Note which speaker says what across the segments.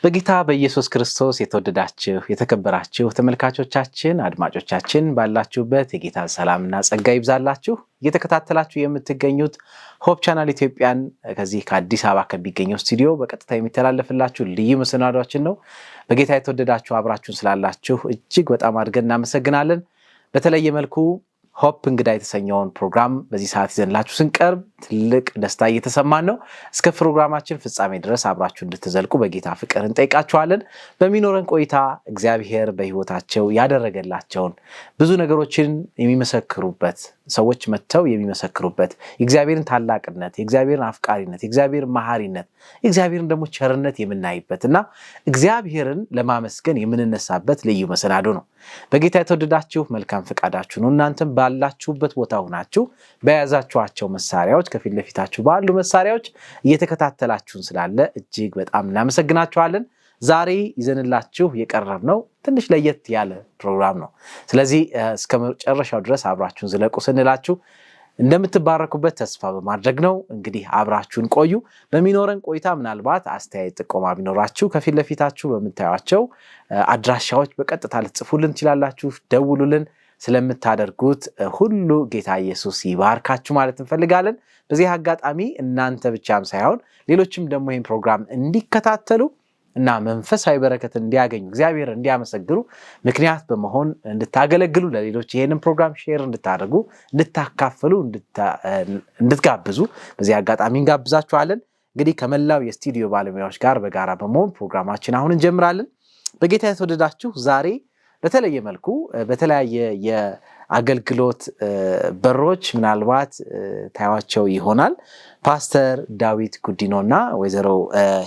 Speaker 1: በጌታ በኢየሱስ ክርስቶስ የተወደዳችሁ የተከበራችሁ ተመልካቾቻችን አድማጮቻችን ባላችሁበት የጌታ ሰላምና ጸጋ ይብዛላችሁ። እየተከታተላችሁ የምትገኙት ሆፕ ቻናል ኢትዮጵያን ከዚህ ከአዲስ አበባ ከሚገኘው ስቱዲዮ በቀጥታ የሚተላለፍላችሁ ልዩ መሰናዷችን ነው። በጌታ የተወደዳችሁ አብራችሁን ስላላችሁ እጅግ በጣም አድርገን እናመሰግናለን። በተለየ መልኩ ሆፕ እንግዳ የተሰኘውን ፕሮግራም በዚህ ሰዓት ይዘንላችሁ ስንቀርብ ትልቅ ደስታ እየተሰማን ነው። እስከ ፕሮግራማችን ፍጻሜ ድረስ አብራችሁ እንድትዘልቁ በጌታ ፍቅር እንጠይቃችኋለን። በሚኖረን ቆይታ እግዚአብሔር በሕይወታቸው ያደረገላቸውን ብዙ ነገሮችን የሚመሰክሩበት ሰዎች መጥተው የሚመሰክሩበት የእግዚአብሔርን ታላቅነት፣ የእግዚአብሔርን አፍቃሪነት፣ የእግዚአብሔርን መሐሪነት፣ የእግዚአብሔርን ደግሞ ቸርነት የምናይበትና እግዚአብሔርን ለማመስገን የምንነሳበት ልዩ መሰናዶ ነው። በጌታ የተወደዳችሁ መልካም ፈቃዳችሁ ነው። እናንተም ባላችሁበት ቦታ ሆናችሁ በያዛችኋቸው መሳሪያዎች ከፊት ለፊታችሁ ባሉ መሳሪያዎች እየተከታተላችሁን ስላለ እጅግ በጣም እናመሰግናችኋለን። ዛሬ ይዘንላችሁ የቀረብነው ትንሽ ለየት ያለ ፕሮግራም ነው። ስለዚህ እስከ መጨረሻው ድረስ አብራችሁን ዝለቁ ስንላችሁ እንደምትባረኩበት ተስፋ በማድረግ ነው። እንግዲህ አብራችሁን ቆዩ። በሚኖረን ቆይታ ምናልባት አስተያየት ጥቆማ ቢኖራችሁ ከፊት ለፊታችሁ በምታዩአቸው አድራሻዎች በቀጥታ ልትጽፉልን ትችላላችሁ። ደውሉልን። ስለምታደርጉት ሁሉ ጌታ ኢየሱስ ይባርካችሁ ማለት እንፈልጋለን። በዚህ አጋጣሚ እናንተ ብቻም ሳይሆን ሌሎችም ደግሞ ይህን ፕሮግራም እንዲከታተሉ እና መንፈሳዊ በረከት እንዲያገኙ እግዚአብሔር እንዲያመሰግኑ ምክንያት በመሆን እንድታገለግሉ ለሌሎች ይሄንን ፕሮግራም ሼር እንድታደርጉ እንድታካፍሉ እንድትጋብዙ በዚህ አጋጣሚ እንጋብዛችኋለን። እንግዲህ ከመላው የስቱዲዮ ባለሙያዎች ጋር በጋራ በመሆን ፕሮግራማችን አሁን እንጀምራለን። በጌታ የተወደዳችሁ ዛሬ በተለየ መልኩ በተለያየ የአገልግሎት በሮች ምናልባት ታያቸው ይሆናል ፓስተር ዳዊት ጉዲኖና ወይዘሮ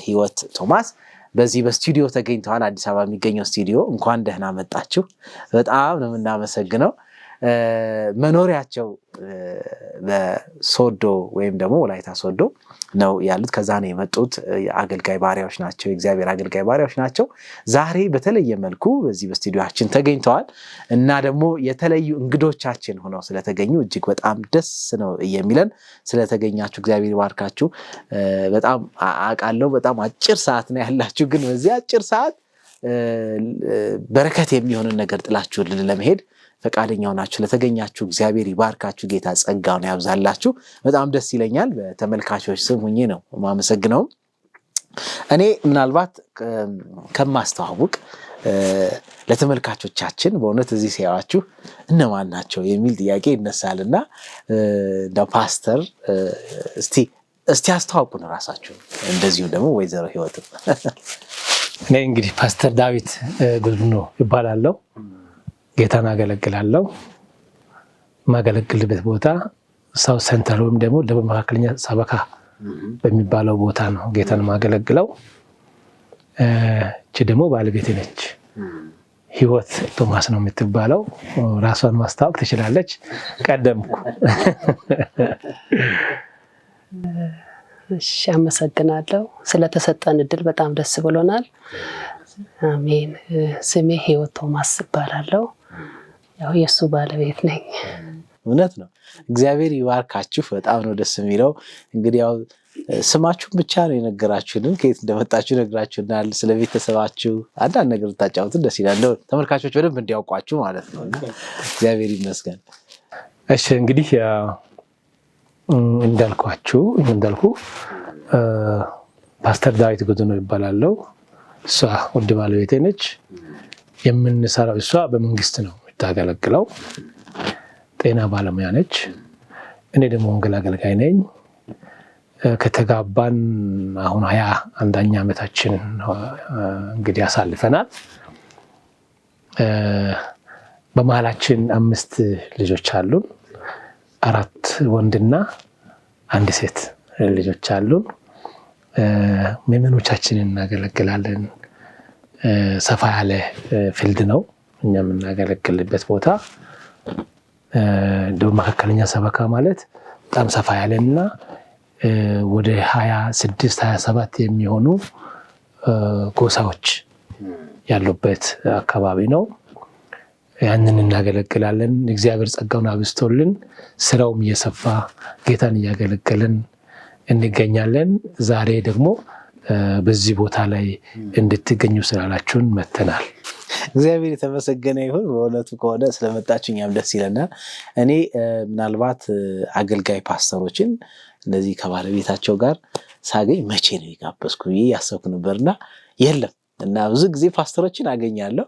Speaker 1: ህይወት ቶማስ በዚህ በስቱዲዮ ተገኝተዋል። አዲስ አበባ የሚገኘው ስቱዲዮ እንኳን ደህና መጣችሁ። በጣም ነው የምናመሰግነው። መኖሪያቸው በሶዶ ወይም ደግሞ ወላይታ ሶዶ ነው ያሉት። ከዛ ነው የመጡት። አገልጋይ ባሪያዎች ናቸው፣ የእግዚአብሔር አገልጋይ ባሪያዎች ናቸው። ዛሬ በተለየ መልኩ በዚህ በስቱዲዮአችን ተገኝተዋል እና ደግሞ የተለዩ እንግዶቻችን ሆነው ስለተገኙ እጅግ በጣም ደስ ነው የሚለን። ስለተገኛችሁ እግዚአብሔር ይባርካችሁ። በጣም አውቃለሁ በጣም አጭር ሰዓት ነው ያላችሁ፣ ግን በዚህ አጭር ሰዓት በረከት የሚሆንን ነገር ጥላችሁልን ለመሄድ ፈቃደኛው ናችሁ። ለተገኛችሁ እግዚአብሔር ይባርካችሁ፣ ጌታ ጸጋውን ያብዛላችሁ። በጣም ደስ ይለኛል። በተመልካቾች ስም ሆኜ ነው ማመሰግነው። እኔ ምናልባት ከማስተዋወቅ ለተመልካቾቻችን በእውነት እዚህ ሲያዩአችሁ እነማን ናቸው የሚል ጥያቄ ይነሳልና እንደ ፓስተር እስቲ አስተዋውቁን ራሳችሁ፣ እንደዚሁ ደግሞ ወይዘሮ ህይወት።
Speaker 2: እኔ እንግዲህ ፓስተር ዳዊት ጉዲኖ ይባላለሁ። ጌታን አገለግላለሁ። ማገለግልበት ቦታ ሳውት ሴንተር ወይም ደግሞ ደቡብ መካከለኛ ሰበካ በሚባለው ቦታ ነው ጌታን ማገለግለው። እቺ ደግሞ ባለቤቴ ነች፣ ህይወት ቶማስ ነው የምትባለው። ራሷን ማስተዋወቅ ትችላለች። ቀደምኩ።
Speaker 3: እሺ፣ አመሰግናለሁ ስለተሰጠን እድል በጣም ደስ ብሎናል። አሜን። ስሜ ህይወት ቶማስ እባላለሁ። ያው የሱ ባለቤት ነኝ።
Speaker 1: እውነት ነው። እግዚአብሔር ይባርካችሁ። በጣም ነው ደስ የሚለው። እንግዲህ ያው ስማችሁን ብቻ ነው የነገራችሁልን፣ ከየት እንደመጣችሁ ነግራችሁናል። ስለ ቤተሰባችሁ አንዳንድ ነገር ልታጫውቱን ደስ ይላል፣ ተመልካቾች በደንብ እንዲያውቋችሁ ማለት ነው። እግዚአብሔር ይመስገን።
Speaker 2: እሺ፣ እንግዲህ እንዳልኩ ፓስተር ዳዊት ጉዲኖ ይባላለሁ። እሷ ውድ ባለቤቴ ነች። የምንሰራው እሷ በመንግስት ነው የምታገለግለው፣ ጤና ባለሙያ ነች። እኔ ደግሞ ወንጌል አገልጋይ ነኝ። ከተጋባን አሁን 21ኛ ዓመታችን እንግዲህ አሳልፈናል። በመሃላችን 5 ልጆች አሉን። 4 ወንድና 1 ሴት ልጆች አሉን። ምዕመኖቻችንን እናገለግላለን። ሰፋ ያለ ፊልድ ነው እኛ የምናገለግልበት ቦታ። ደቡብ መካከለኛ ሰበካ ማለት በጣም ሰፋ ያለና ወደ 26 27 የሚሆኑ ጎሳዎች ያሉበት አካባቢ ነው። ያንን እናገለግላለን። እግዚአብሔር ጸጋውን አብስቶልን ስራውም እየሰፋ ጌታን እያገለገልን እንገኛለን። ዛሬ ደግሞ በዚህ ቦታ ላይ እንድትገኙ ስላላችሁን መተናል።
Speaker 1: እግዚአብሔር የተመሰገነ ይሁን። በእውነቱ ከሆነ ስለመጣችሁ እኛም ደስ ይለናል። እኔ ምናልባት አገልጋይ ፓስተሮችን እንደዚህ ከባለቤታቸው ጋር ሳገኝ መቼ ነው የጋበዝኩ ብዬ ያሰብኩ ነበርና የለም እና ብዙ ጊዜ ፓስተሮችን አገኛለሁ፣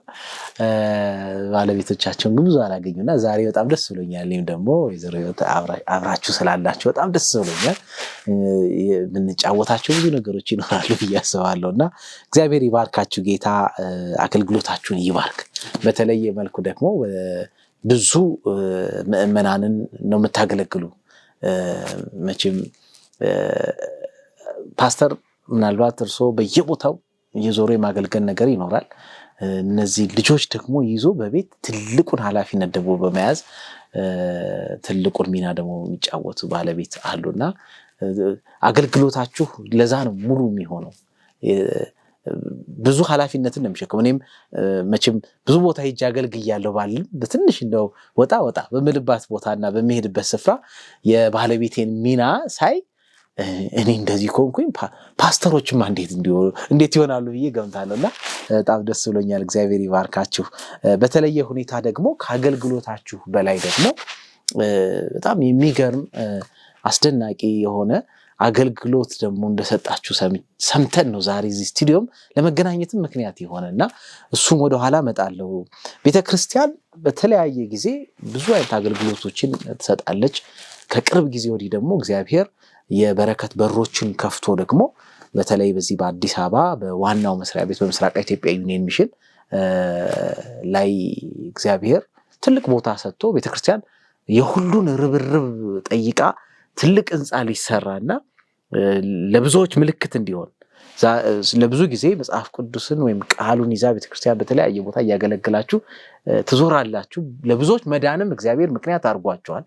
Speaker 1: ባለቤቶቻቸውን ግን ብዙ አላገኙና ዛሬ በጣም ደስ ብሎኛል። እኔም ደግሞ ወይዘሮ ህይወት አብራችሁ ስላላችሁ በጣም ደስ ብሎኛል። የምንጫወታቸው ብዙ ነገሮች ይኖራሉ ብዬ አስባለሁና እግዚአብሔር ይባርካችሁ። ጌታ አገልግሎታችሁን ይባርክ። በተለየ መልኩ ደግሞ ብዙ ምዕመናንን ነው የምታገለግሉ። መቼም ፓስተር ምናልባት እርስዎ በየቦታው እየዞሩ የማገልገል ነገር ይኖራል። እነዚህ ልጆች ደግሞ ይዞ በቤት ትልቁን ኃላፊነት ደግሞ በመያዝ ትልቁን ሚና ደግሞ የሚጫወቱ ባለቤት አሉና አገልግሎታችሁ ለዛ ነው ሙሉ የሚሆነው። ብዙ ኃላፊነትን ነው የሚሸከመው። እኔም መቼም ብዙ ቦታ ሄጄ አገልግያለሁ ባልም በትንሽ እንደው ወጣ በምልባት ቦታና በሚሄድበት ስፍራ የባለቤቴን ሚና ሳይ እኔ እንደዚህ ኮንኩኝ ፓስተሮችማ እንዴት ይሆናሉ ብዬ ገምታለሁና በጣም ደስ ብሎኛል። እግዚአብሔር ይባርካችሁ። በተለየ ሁኔታ ደግሞ ከአገልግሎታችሁ በላይ ደግሞ በጣም የሚገርም አስደናቂ የሆነ አገልግሎት ደግሞ እንደሰጣችሁ ሰምተን ነው ዛሬ እዚህ ስቱዲዮም ለመገናኘትም ምክንያት የሆነና እሱም ወደ ኋላ እመጣለሁ። ቤተክርስቲያን በተለያየ ጊዜ ብዙ አይነት አገልግሎቶችን ትሰጣለች። ከቅርብ ጊዜ ወዲህ ደግሞ እግዚአብሔር የበረከት በሮችን ከፍቶ ደግሞ በተለይ በዚህ በአዲስ አበባ በዋናው መስሪያ ቤት በምስራቅ ኢትዮጵያ ዩኒየን ሚሽን ላይ እግዚአብሔር ትልቅ ቦታ ሰጥቶ ቤተክርስቲያን የሁሉን ርብርብ ጠይቃ ትልቅ ህንፃ ሊሰራና ለብዙዎች ምልክት እንዲሆን ለብዙ ጊዜ መጽሐፍ ቅዱስን ወይም ቃሉን ይዛ ቤተክርስቲያን በተለያየ ቦታ እያገለግላችሁ ትዞራላችሁ። ለብዙዎች መዳንም እግዚአብሔር ምክንያት አድርጓቸዋል።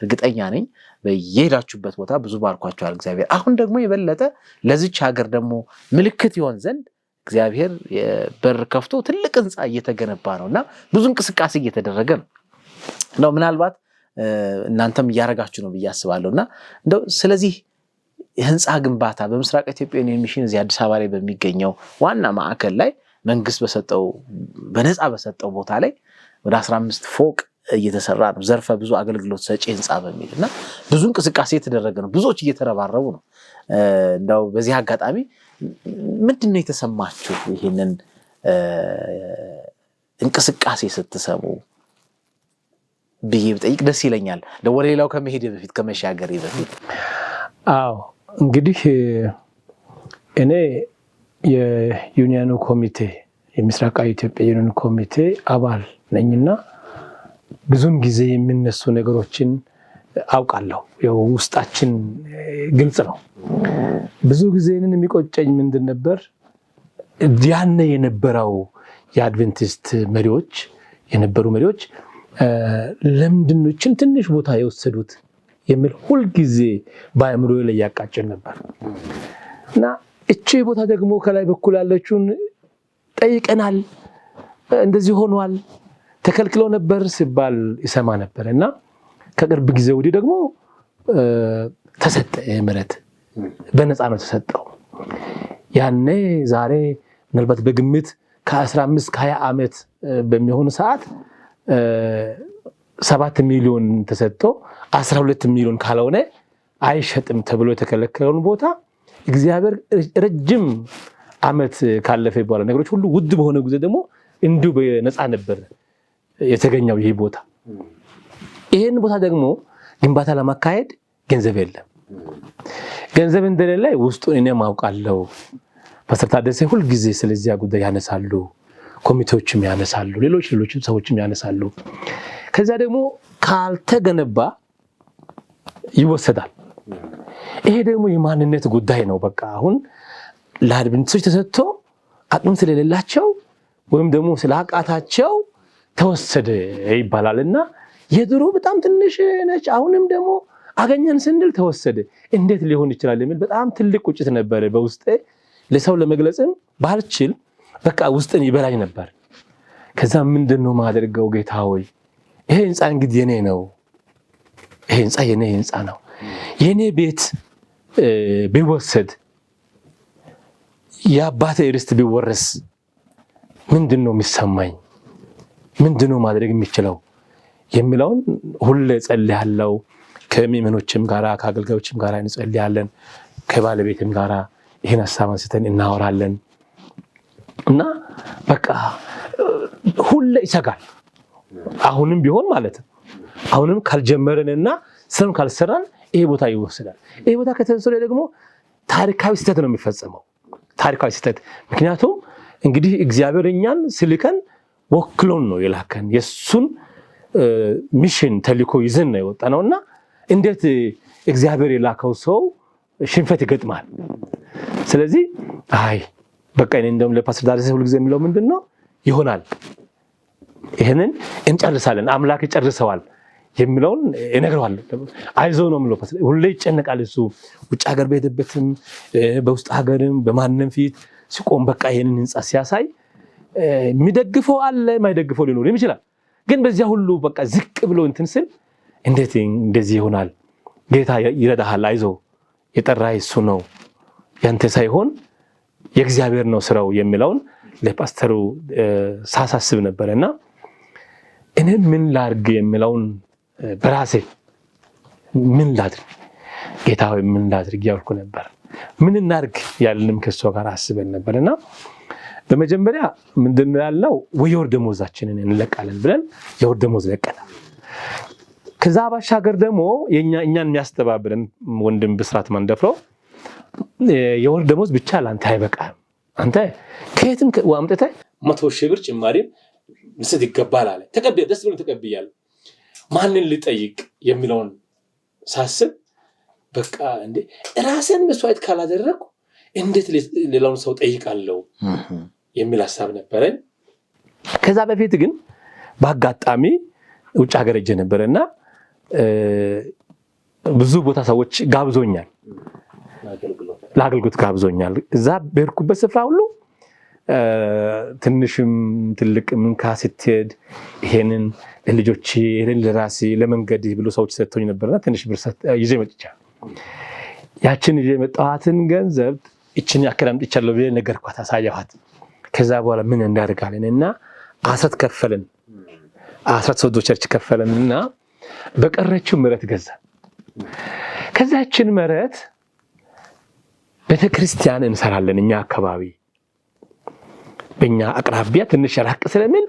Speaker 1: እርግጠኛ ነኝ በየሄዳችሁበት ቦታ ብዙ ባርኳቸዋል እግዚአብሔር። አሁን ደግሞ የበለጠ ለዚች ሀገር ደግሞ ምልክት ይሆን ዘንድ እግዚአብሔር በር ከፍቶ ትልቅ ህንፃ እየተገነባ ነውና ብዙ እንቅስቃሴ እየተደረገ ነው። ምናልባት እናንተም እያረጋችሁ ነው ብዬ አስባለሁና እንደው ስለዚህ የህንፃ ግንባታ በምስራቅ ኢትዮጵያ ዩኒየን ሚሽን እዚህ አዲስ አበባ ላይ በሚገኘው ዋና ማዕከል ላይ መንግስት በነፃ በሰጠው ቦታ ላይ ወደ 15 ፎቅ እየተሰራ ነው። ዘርፈ ብዙ አገልግሎት ሰጪ ህንፃ በሚልና ብዙ እንቅስቃሴ የተደረገ ነው። ብዙዎች እየተረባረቡ ነው። እንደው በዚህ አጋጣሚ ምንድነው የተሰማችሁ ይሄንን እንቅስቃሴ ስትሰሙ ብዬ ብጠይቅ ደስ ይለኛል። ወደ ሌላው ከመሄድ በፊት ከመሻገር በፊት
Speaker 2: እንግዲህ እኔ የዩኒየኑ ኮሚቴ የምስራቃዊ ኢትዮጵያ ዩኒየን ኮሚቴ አባል ነኝና ብዙን ጊዜ የሚነሱ ነገሮችን አውቃለሁ። ያው ውስጣችን ግልጽ ነው። ብዙ ጊዜ የሚቆጨኝ ምንድን ነበር ያኔ የነበረው የአድቬንቲስት መሪዎች ለምንድን ነው ትንሽ ቦታ የወሰዱት የሚል ሁል ጊዜ በአእምሮዬ ላይ ያቃጭል ነበር እና እቺ ቦታ ደግሞ ከላይ በኩል ያለችውን ጠይቀናል፣ እንደዚህ ሆኗል፣ ተከልክለው ነበር ሲባል ይሰማ ነበርና ከቅርብ ጊዜ ወዲህ ደግሞ ተሰጠ። ምህረት በነፃ ነው ተሰጠው። ያኔ ዛሬ ምናልባት በግምት ከ15 ከ20 ዓመት በሚሆን ሰዓት 7 ሚሊዮን ተሰጥቶ 12 ሚሊዮን ካልሆነ አይሸጥም ተብሎ የተከለከለውን ቦታ እግዚአብሔር ረጅም ዓመት ካለፈ በኋላ ነገሮች ሁሉ ውድ በሆነ ጊዜ ደግሞ እንዲሁ በነፃ ነበር የተገኘው ይሄ ቦታ። ይሄን ቦታ ደግሞ ግንባታ ለማካሄድ ገንዘብ የለም። ገንዘብ እንደሌለ ውስጡ እኔ ማውቃለሁ። ፓስተር ታደሰ ሁል ጊዜ ስለዚህ ጉዳይ ያነሳሉ። ኮሚቴዎችም ያነሳሉ፣ ሌሎችም ሰዎችም ያነሳሉ። ከዛ ደግሞ ካልተገነባ ይወሰዳል። ይሄ ደግሞ የማንነት ጉዳይ ነው። በቃ አሁን ለአድቬንቲስቶች ተሰጥቶ አቅም ስለሌላቸው ወይም ደግሞ ስለአቃታቸው ተወሰደ ይባላል እና የድሮ በጣም ትንሽ ነች፣ አሁንም ደግሞ አገኘን ስንል ተወሰደ። እንዴት ሊሆን ይችላል የሚል በጣም ትልቅ ቁጭት ነበር በውስጤ። ለሰው ለመግለጽም ባልችል በቃ ውስጥን ይበላኝ ነበር። ከዛ ምንድነው ማደርገው? ጌታ ሆይ ይሄ ህንፃ እንግዲህ የኔ ነው፣ ይሄ ህንፃ የኔ ህንፃ ነው። የኔ ቤት ቢወሰድ የአባቴ ርስት ቢወረስ ምንድነው የሚሰማኝ? ምንድነው ማድረግ የሚችለው የሚለውን ሁሌ ጸልያለሁ። ከምእመኖችም ጋራ ከአገልጋዮችም ጋራ እንጸልያለን። ከባለቤትም ጋራ ይሄን ሐሳብ አንስተን እናወራለን እና በቃ ሁሌ ይሰጋል። አሁንም ቢሆን ማለት ነው። አሁንም ካልጀመረንና ስራን ካልሰራን ይሄ ቦታ ይወሰዳል። ይሄ ቦታ ከተወሰደ ደግሞ ታሪካዊ ስህተት ነው የሚፈጸመው። ታሪካዊ ስህተት። ምክንያቱም እንግዲህ እግዚአብሔር እኛን ስልከን ወክሎን ነው የላከን። የሱን ሚሽን ተልእኮ ይዘን ነው የወጣነውና እንዴት እግዚአብሔር የላከው ሰው ሽንፈት ይገጥማል? ስለዚህ አይ በቃ እኔ እንደውም ለፓስተር ዳርሰ ሁሉ ጊዜ የሚለው ምንድነው ይሆናል፣ ይሄንን እንጨርሳለን፣ አምላክ ይጨርሰዋል የሚለውን እነግረዋለሁ። አይዞ ነው የምለው። ሁሌ ይጨነቃል እሱ። ውጭ ሀገር በሄደበትም በውስጥ ሀገርም በማንም ፊት ሲቆም በቃ ይሄንን ህንፃ ሲያሳይ የሚደግፈው አለ፣ የማይደግፈው ሊኖር ይችላል። ግን በዚያ ሁሉ በቃ ዝቅ ብሎ እንትን ስል እንዴት እንደዚህ ይሆናል? ጌታ ይረዳሃል፣ አይዞ የጠራህ እሱ ነው፣ ያንተ ሳይሆን የእግዚአብሔር ነው ስራው የሚለውን ለፓስተሩ ሳሳስብ ነበርና እኔ ምን ላድርግ የሚለውን በራሴ ምን ላድርግ ጌታ ሆይ ምን ላድርግ ያልኩ ነበር። ምን እናድርግ ያልንም ከሷ ጋር አስበን ነበርና በመጀመሪያ ምንድነው ያልነው የወር ደሞዛችንን እንለቃለን ብለን የወር ደሞዝ ለቀናል። ከዛ ባሻገር ደግሞ እኛን የሚያስተባብረን ወንድም ብስራት ማንደፍሮ የወር ደሞዝ ብቻ ላንተ አይበቃም፣ አንተ ከየትም አምጥተህ 100,000 ብር ጭማሪ መስጠት ይገባል አለ። ደስ ብሎኝ ተቀብያለሁ። ማንን ልጠይቅ የሚለውን ሳስብ በቃ እንዴ ራስን መስዋዕት ካላደረኩ እንዴት ሌላውን ሰው ጠይቃለሁ የሚል ሐሳብ ነበረኝ። ከዛ በፊት ግን በአጋጣሚ ውጭ ሀገር ሄጄ ነበርና ብዙ ቦታ ሰዎች ጋብዞኛል፣ ለአገልግሎት ጋብዞኛል። እዛ በሄድኩበት ስፍራ ሁሉ ትንሽም ትልቅም ስትሄድ ይሄንን ለልጆቼ ይሄንን ለራሴ ለመንገድ ብሎ ሰዎች ሰጥተውኝ ነበርና ትንሽ ብር ይዤ መጥቻለሁ። ያችን ይዤ መጣኋትን ገንዘብ እቺን ያክል አምጥቻለሁ ብዬ ነገርኳት፣ አሳየኋት። ከዛ በኋላ ምን እንዳደርጋለንና አስራት ከፈለን፣ አስራት ሶዶ ቸርች ከፈለንና በቀረችው መሬት ገዛ። ከዛችን መሬት ቤተክርስቲያን እንሰራለን። እኛ አካባቢ በእኛ አቅራቢያ ትንሽ ራቅ ስለሚል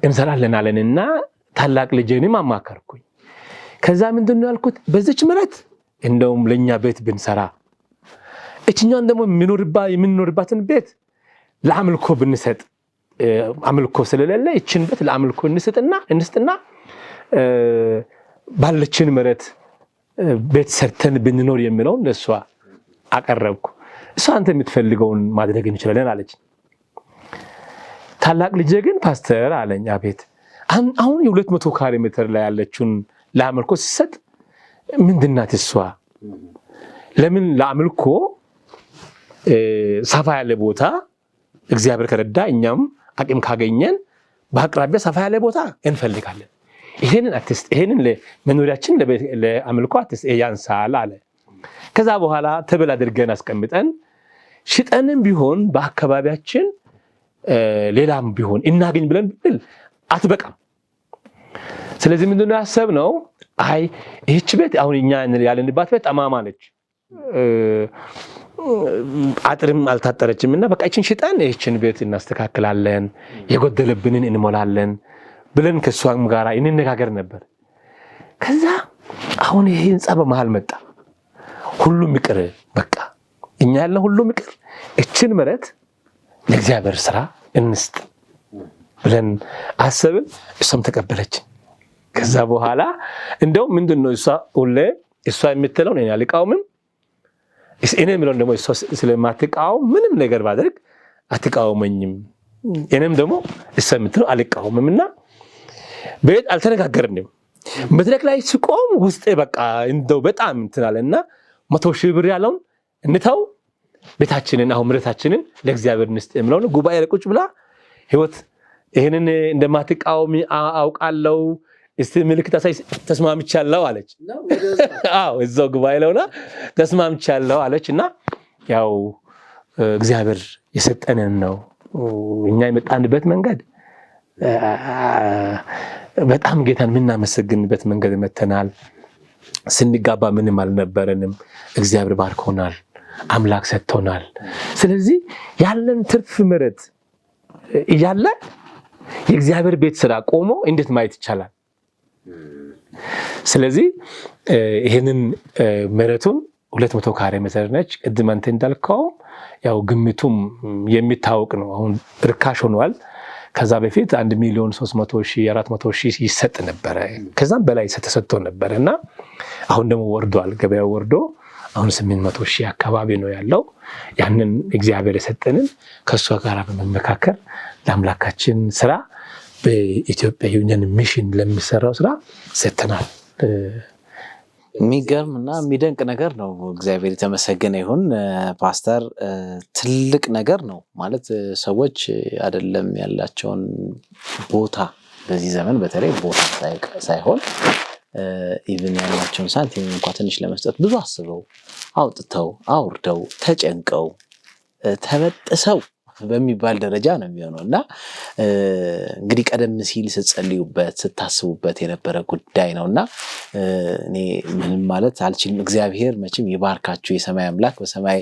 Speaker 2: እንሰራለን አለንና ታላቅ ልጄንም አማከርኩኝ። ከዛ ምንድነው ያልኩት በዚች መሬት እንደውም ለኛ ቤት ብንሰራ እኛን ደግሞ የምንኖርባትን ቤት ለአምልኮ ብንሰጥ፣ አምልኮ ስለሌለ እችን ቤት ለአምልኮ እንስጥና ባለችን መሬት ቤት ሰርተን ብንኖር የሚለውን ለሷ አቀረብኩ። እሷ አንተ የምትፈልገውን ማድረግ እንችላለን አለች። ታላቅ ልጄ ግን ፓስተር አለኝ፣ አቤት አሁን የ200 ካሬ ሜትር ላይ ያለችውን ለአምልኮ ሲሰጥ ምንድናት እሷ? ለምን ለአምልኮ ሰፋ ያለ ቦታ እግዚአብሔር ከረዳ እኛም አቅም ካገኘን በአቅራቢያ ሰፋ ያለ ቦታ እንፈልጋለን። ይሄንን ለመኖሪያችን ለአምልኮ አትስጥ ያንሳል አለ። ከዛ በኋላ ተበል አድርገን አስቀምጠን ሽጠንም ቢሆን በአካባቢያችን ሌላም ቢሆን እናገኝ ብለን ብል አትበቃም። ስለዚህ ምንድነው ያሰብነው? አይ ይህች ቤት አሁን እኛ ያለንባት ቤት ጠማማ ነች፣ አጥርም አልታጠረችምና በቃ እቺን ሽጠን ይህችን ቤት እናስተካክላለን፣ የጎደለብንን እንሞላለን ብለን ከሷም ጋራ እንነጋገር ነበር። ከዛ አሁን ይሄ ህንጻ በመሃል መጣ። ሁሉም ይቅር፣ በቃ እኛ ያለን ሁሉም ይቅር፣ እችን መሬት ለእግዚአብሔር ስራ እንስጥ ብለን አሰብን። እሷም ተቀበለች። ከዛ በኋላ እንደው ምንድነው እሷ ሁሌ እሷ የምትለው እኔ አልቃወምም፣ እኔ የምለውን ደግሞ እሷ ስለማትቃወም ምንም ነገር ባደርግ አትቃወመኝም፣ እኔም ደግሞ እሷ የምትለው አልቃወምምና ቤት አልተነጋገርንም። መድረክ ላይ ሲቆም ውስጤ በቃ እንደው በጣም እንትናለና 100,000 ብር ያለውን እንተው ቤታችንን አሁን ምረታችንን ለእግዚአብሔር እንስጥ የምለውን ጉባኤ ለቁጭ ብላ ህይወት ይሄንን እንደማትቃወም አውቃለሁ፣ እስቲ ምልክት አሳይ፣ ተስማምቻለሁ አለች። አዎ እዛው ጉባኤ ለውና ተስማምቻለሁ አለችና ያው እግዚአብሔር የሰጠንን ነው እኛ የመጣንበት መንገድ በጣም ጌታን የምናመሰግንበት መንገድ መተናል። ስንጋባ ምንም አልነበረንም፣ እግዚአብሔር ባርኮናል፣ አምላክ ሰጥቶናል። ስለዚህ ያለን ትርፍ ምሕረት እያለ የእግዚአብሔር ቤት ስራ ቆሞ እንዴት ማየት ይቻላል? ስለዚህ ይሄንን ምሕረቱን 200 ካሬ ሜትር ነች። ቅድም አንተ እንዳልከው ያው ግምቱም የሚታወቅ ነው። አሁን ርካሽ ሆኗል። ከዛ በፊት 1,300,000 400,000 ይሰጥ ነበረ። ከዛም በላይ ተሰጥቶ ነበርና አሁን ደግሞ ወርዷል። ገበያው ወርዶ አሁን 800,000 አካባቢ ነው ያለው። ያንን እግዚአብሔር የሰጠንን ከሷ ጋር በመመካከር ለአምላካችን ስራ በኢትዮጵያ ዩኒየን ሚሽን ለሚሰራው ስራ ሰጥተናል።
Speaker 1: የሚገርምና የሚደንቅ ነገር ነው። እግዚአብሔር የተመሰገነ ይሁን። ፓስተር ትልቅ ነገር ነው ማለት ሰዎች አይደለም ያላቸውን ቦታ በዚህ ዘመን በተለይ ቦታ ሳይሆን ኢቭን ያላቸውን ሳንቲም እንኳን ትንሽ ለመስጠት ብዙ አስበው አውጥተው አውርደው ተጨንቀው ተበጥሰው በሚባል ደረጃ ነው የሚሆነው እና እንግዲህ ቀደም ሲል ስትጸልዩበት ስታስቡበት የነበረ ጉዳይ ነውና እኔ ምንም ማለት አልችልም። እግዚአብሔር መቼም ይባርካችሁ። የሰማይ አምላክ በሰማይ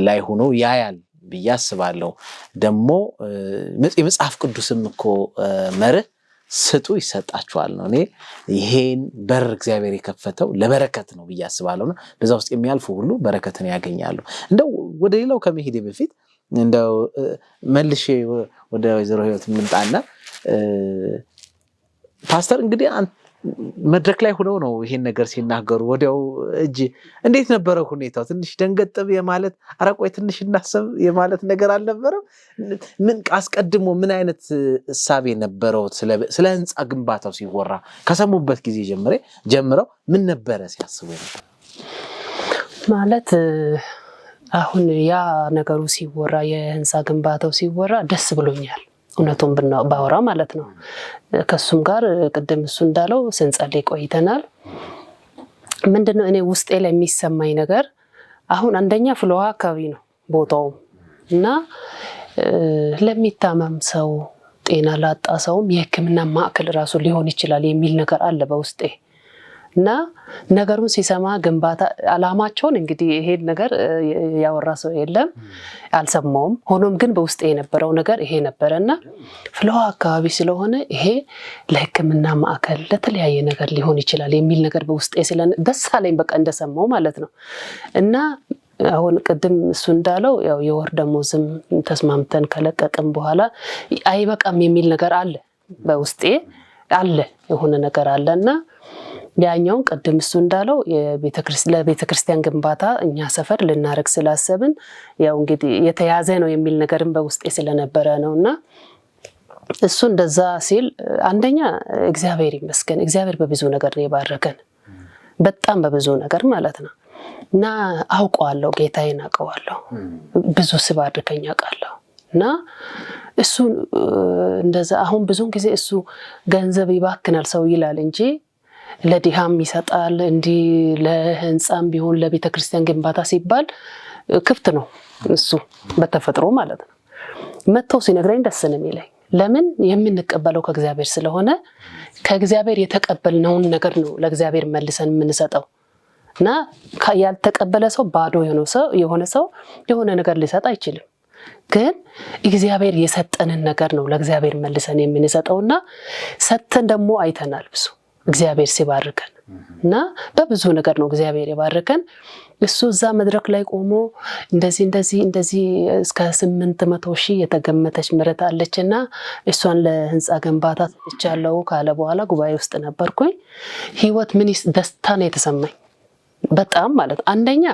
Speaker 1: ላይ ሆኖ ያያል ብዬ አስባለሁ። ደግሞ የመጽሐፍ ቅዱስም እኮ መርህ ስጡ ይሰጣችኋል ነው። እኔ ይሄን በር እግዚአብሔር የከፈተው ለበረከት ነው ብዬ አስባለሁና በዛ ውስጥ የሚያልፉ ሁሉ በረከትን ያገኛሉ። እንደው ወደ ሌላው ከመሄዴ በፊት እንደው መልሼ ወደ ወይዘሮ ህይወት ምንጣና ፓስተር እንግዲህ መድረክ ላይ ሆነው ነው ይሄን ነገር ሲናገሩ ወዲያው እጅ እንዴት ነበረ ሁኔታው? ትንሽ ደንገጥብ የማለት አረቆይ ትንሽ እናሰብ የማለት ነገር አልነበረም? ምን አስቀድሞ ምን አይነት እሳቤ ነበረው? ስለ ህንፃ ግንባታው ሲወራ ከሰሙበት ጊዜ ጀምረው ምን ነበረ ሲያስቡ ነበር?
Speaker 3: ማለት አሁን ያ ነገሩ ሲወራ የህንፃ ግንባታው ሲወራ ደስ ብሎኛል። እውነቱን ባወራ ማለት ነው። ከሱም ጋር ቅድም እሱ እንዳለው ስንጸልይ ቆይተናል። ምንድነው እኔ ውስጤ ላይ የሚሰማኝ ነገር አሁን አንደኛ ፍሎሃ አካባቢ ነው ቦታው እና ለሚታመም ሰው ጤና ላጣ ሰውም የህክምና ማዕከል ራሱ ሊሆን ይችላል የሚል ነገር አለ በውስጤ እና ነገሩን ሲሰማ ግንባታ አላማቸውን እንግዲህ ይሄን ነገር ያወራ ሰው የለም አልሰማውም። ሆኖም ግን በውስጤ የነበረው ነገር ይሄ ነበርና ፍሎሃ አካባቢ ስለሆነ ይሄ ለህክምና ማዕከል ለተለያየ ነገር ሊሆን ይችላል የሚል ነገር በውስጤ ደስ አለኝ። በቃ እንደሰማው ማለት ነው። እና አሁን ቅድም እሱ እንዳለው ያው የወር ደሞዝም ተስማምተን ከለቀቅም በኋላ አይበቃም የሚል ነገር አለ በውስጤ አለ የሆነ ነገር አለና ያኛውን ቅድም እሱ እንዳለው ለቤተክርስቲያን ግንባታ እኛ ሰፈር ልናረግ ስላሰብን ያው እንግዲህ የተያዘ ነው የሚል ነገርም በውስጤ ስለነበረ ነውና እሱ እንደዛ ሲል አንደኛ እግዚአብሔር ይመስገን። እግዚአብሔር በብዙ ነገር ነው የባረከን፣ በጣም በብዙ ነገር ማለት ነው። እና አውቀዋለሁ፣ ጌታዬን አውቀዋለሁ፣ ብዙ ሲባርከኝ አውቃለሁ። እና እሱ እንደዛ አሁን ብዙን ጊዜ እሱ ገንዘብ ይባክናል ሰው ይላል እንጂ ለዲሃም ይሰጣል። እንዲ ለህንፃም ቢሆን ለቤተክርስቲያን ግንባታ ሲባል ክፍት ነው እሱ በተፈጥሮ ማለት ነው። መጥተው ሲነግረኝ ደስ ነው የሚለኝ። ለምን የምንቀበለው ከእግዚአብሔር ስለሆነ ከእግዚአብሔር የተቀበልነውን ነገር ነው ለእግዚአብሔር መልሰን የምንሰጠው እና ያልተቀበለ ሰው ባዶ የሆነ ሰው የሆነ ነገር ሊሰጥ አይችልም። ግን እግዚአብሔር የሰጠንን ነገር ነው ለእግዚአብሔር መልሰን የምንሰጠውና ሰጥተን ደግሞ አይተናል ብዙ እግዚአብሔር ሲባርከን እና በብዙ ነገር ነው እግዚአብሔር የባረከን። እሱ እዛ መድረክ ላይ ቆሞ እንደዚህ እስከ 800,000 የተገመተች መሬት አለችና እሷን ለህንፃ ግንባታ ሰጥቻለሁ ካለ በኋላ ጉባኤ ውስጥ ነበርኩኝ። ህይወት ምን ደስታ ነው የተሰማኝ በጣም ማለት አንደኛ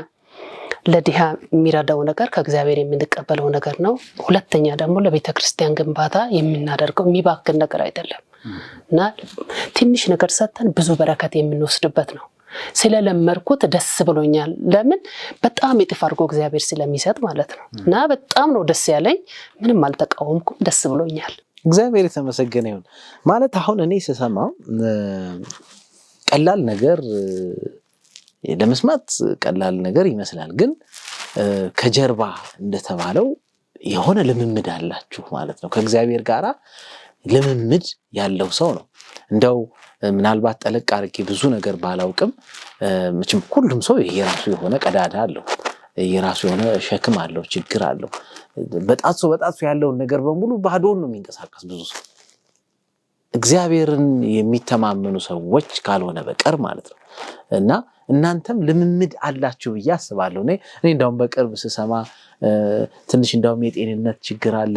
Speaker 3: ለድሃ የሚረዳው ነገር ከእግዚአብሔር የምንቀበለው ነገር ነው። ሁለተኛ ደግሞ ለቤተክርስቲያን ግንባታ የምናደርገው የሚባክን ነገር አይደለም እና ትንሽ ነገር ሰጥተን ብዙ በረከት የምንወስድበት ነው። ስለለመርኩት ደስ ብሎኛል። ለምን በጣም እጥፍ አድርጎ እግዚአብሔር ስለሚሰጥ ማለት ነው። እና በጣም ነው ደስ ያለኝ። ምንም አልተቃወምኩም፣ ደስ ብሎኛል።
Speaker 1: እግዚአብሔር የተመሰገነ ይሁን። ማለት አሁን እኔ ስሰማው ቀላል ነገር ለመስማት ቀላል ነገር ይመስላል፣ ግን ከጀርባ እንደተባለው የሆነ ልምምድ አላችሁ ማለት ነው። ከእግዚአብሔር ጋራ ልምምድ ያለው ሰው ነው። እንደው ምናልባት ጠለቅ አድርጌ ብዙ ነገር ባላውቅም መቼም ሁሉም ሰው የራሱ የሆነ ቀዳዳ አለው፣ የራሱ የሆነ ሸክም አለው፣ ችግር አለው። በጣቱ ያለውን ነገር በሙሉ ባዶን ነው የሚንቀሳቀስ ብዙ ሰው እግዚአብሔርን የሚተማመኑ ሰዎች ካልሆነ በቀር ማለት ነው። እና እናንተም ልምምድ አላችሁ ብዬ አስባለሁ። እኔ እንደውም በቅርብ ስሰማ ትንሽ እንደውም የጤንነት ችግር አለ፣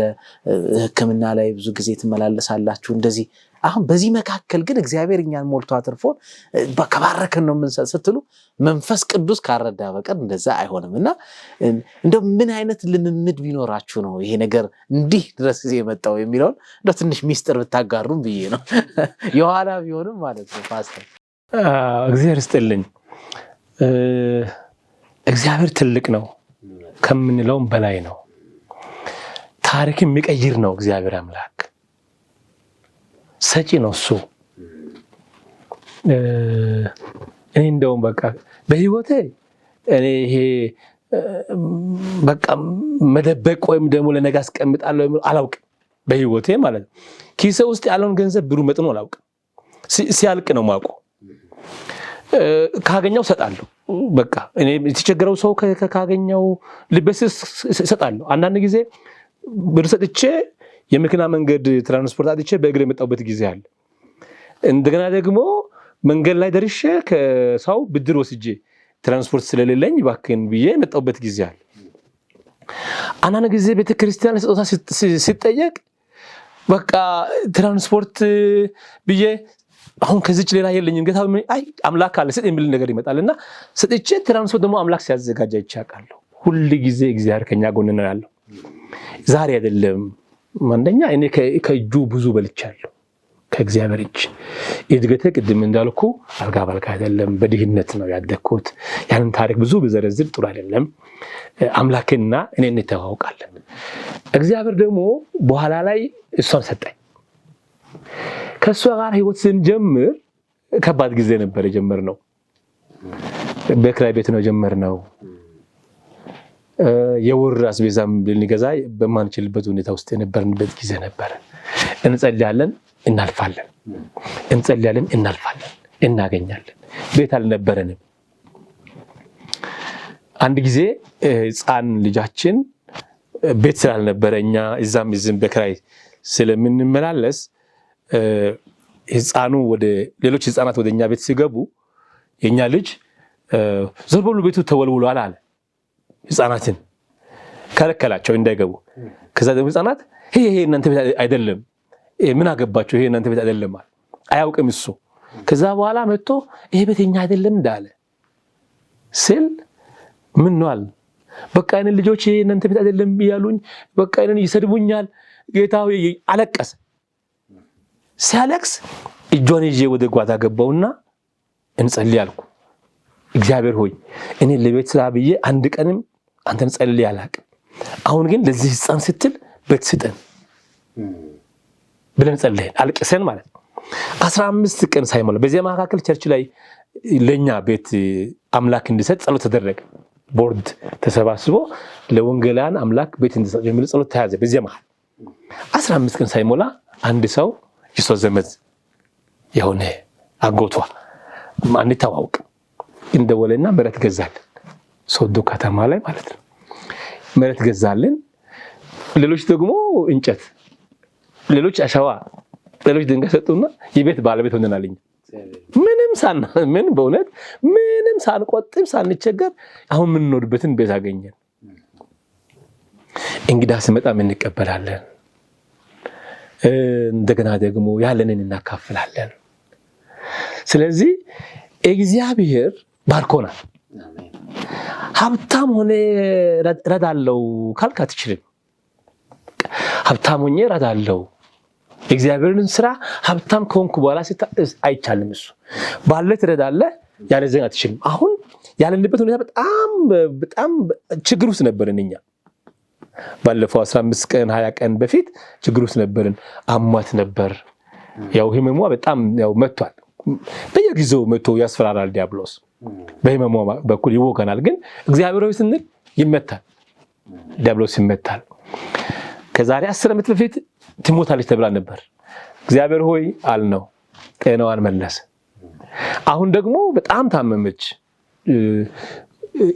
Speaker 1: ሕክምና ላይ ብዙ ጊዜ ትመላለሳላችሁ እንደዚህ። አሁን በዚህ መካከል ግን እግዚአብሔር እኛን ሞልቶ አትርፎን ከባረከን ነው የምንሰጥ ስትሉ መንፈስ ቅዱስ ካረዳ በቀር እንደዛ አይሆንም። እና እንደው ምን አይነት ልምምድ ቢኖራችሁ ነው ይሄ ነገር እንዲህ ድረስ የመጣው የሚለውን እንደው ትንሽ ሚስጥር ብታጋሩም ብዬ ነው። የኋላ ቢሆንም ማለት ነው። ፓስተር
Speaker 2: እግዚአብሔር ይስጥልኝ። እግዚአብሔር ትልቅ ነው፣ ከምንለውም በላይ ነው። ታሪክ የሚቀይር ነው። እግዚአብሔር አምላክ ሰጪ ነው። እሱ እኔ እንደውም በቃ በህይወቴ እኔ ይሄ በቃ መደበቅ ወይም ደግሞ ለነገ አስቀምጣለሁ አላውቅም። በህይወቴ ማለት ነው። ኪሴ ውስጥ ያለውን ገንዘብ ብሩ መጥኖ አላውቅም። ሲያልቅ ነው ማውቀው። ካገኘው ሰጣለሁ። በቃ እኔ የተቸገረው ሰው ካገኘው ልበስ ሰጣለሁ። አንዳንድ ጊዜ ብር ሰጥቼ የመኪና መንገድ ትራንስፖርት አጥቼ በእግር የመጣሁበት ጊዜ አለ። እንደገና ደግሞ መንገድ ላይ ደርሼ ከሰው ብድር ወስጄ ትራንስፖርት ስለሌለኝ ባክን ብዬ የመጣሁበት ጊዜ አለ። አንዳንድ ጊዜ ቤተክርስቲያን ስጦታ ሲጠየቅ በቃ ትራንስፖርት ብዬ አሁን ከዚች ሌላ የለኝም ጌታ አይ አምላክ አለ ስጥ የሚል ነገር ይመጣልና ሰጥቼ ትራንስፖርት ደግሞ አምላክ ሲያዘጋጅ አይቻለሁ። ሁሉ ጊዜ እግዚአብሔር ከኛ ጎን ነው ያለው። ዛሬ አይደለም አንደኛ እኔ ከእጁ ብዙ በልቻለሁ፣ ከእግዚአብሔር እጅ። እድገቴ ቅድም እንዳልኩ አልጋ ባልጋ አይደለም፣ በድህነት ነው ያደግኩት። ያንን ታሪክ ብዙ ብዘረዝር ጥሩ አይደለም። አምላክና እኔ እንተዋወቃለን። እግዚአብሔር ደግሞ በኋላ ላይ እሷን ሰጠኝ። ከእሷ ጋር ህይወት ስንጀምር ከባድ ጊዜ ነበር የጀመርነው። በክራይ ቤት ነው የጀመርነው። የወር አስቤዛም ልንገዛ በማንችልበት ሁኔታ ውስጥ የነበርንበት ጊዜ ነበር። እንጸልያለን፣ እናልፋለን፣ እንጸልያለን፣ እናልፋለን፣ እናገኛለን። ቤት አልነበረንም። አንድ ጊዜ ህፃን ልጃችን ቤት ስላልነበረ እኛ እዛም እዚህም በክራይ ስለምንመላለስ ህፃኑ ወደ ሌሎች ህፃናት ወደኛ ቤት ሲገቡ የኛ ልጅ ዞር በሉ ቤቱ ተወልውሏል አለ። ህፃናትን ከለከላቸው እንዳይገቡ። ከዛ ደግሞ ህፃናት ይሄ እናንተ ቤት አይደለም፣ ምን አገባቸው፣ ይሄ እናንተ ቤት አይደለም አለ። አያውቅም እሱ። ከዛ በኋላ መጥቶ ይሄ ቤት የኛ አይደለም እንዳለ ስል ምን ነው አለ። በቃ እኔ ልጆች ይሄ እናንተ ቤት አይደለም እያሉኝ በቃ እኔን ይሰድቡኛል ጌታው። አለቀሰ። ሲያለቅስ እጇን ይዤ ወደ ጓዳ ገባውና እንጸልይ አልኩ። እግዚአብሔር ሆይ እኔ ለቤት ስራ ብዬ አንድ ቀንም አንተን ጸልይ አላቅም። አሁን ግን ለዚህ ህፃን ስትል ቤት ስጠን ብለን ጸልየን አልቅሰን ማለት ነው። 15 ቀን ሳይሞላ በዚያ መካከል ቸርች ላይ ለኛ ቤት አምላክ እንዲሰጥ ጸሎት ተደረገ። ቦርድ ተሰባስቦ ለወንጌላን አምላክ ቤት እንዲሰጥ የሚል ጸሎት ተያዘ። በዚያ መካከል 15 ቀን ሳይሞላ አንድ ሰው የሷ ዘመድ የሆነ አጎቷ ማን ተዋውቅ እንደወለና መሬት ገዛልን። ሶዶ ከተማ ላይ ማለት ነው። መሬት ገዛልን። ሌሎች ደግሞ እንጨት፣ ሌሎች አሸዋ፣ ሌሎች ድንጋይ ሰጡና የቤት ባለቤት ሆነናልኝ። ምንም ምን በእውነት ምንም ሳንቆጥብ ሳንቸገር አሁን የምንኖርበትን ቤት አገኘን። እንግዳ ሲመጣ እንቀበላለን። እንደገና ደግሞ ያለንን እናካፍላለን። ስለዚህ እግዚአብሔር ባርኮናል። ሀብታም ሆነ ረዳለው ካልክ አትችልም። ሀብታም ሆኜ ረዳለው እግዚአብሔርን ስራ ሀብታም ከሆንኩ በኋላ አይቻልም። እሱ ባለ ትረዳለህ፣ ያለዚያ አትችልም። አሁን ያለንበት ሁኔታ በጣም ችግር ውስጥ ነበርን እኛ። ባለፈው 15 ቀን 20 ቀን በፊት ችግር ውስጥ ነበርን። አሟት ነበር። ያው ህመሟ በጣም ያው መጥቷል። በየጊዜው መጥቶ ያስፈራራል ዲያብሎስ። በህመሟ በኩል ይወጋናል። ግን እግዚአብሔር ሆይ ስንል ይመታል፣ ዲያብሎስ ይመታል። ከዛሬ 10 ዓመት በፊት ትሞታለች ተብላ ነበር። እግዚአብሔር ሆይ አልነው፣ ጤናዋን መለሰ። አሁን ደግሞ በጣም ታመመች።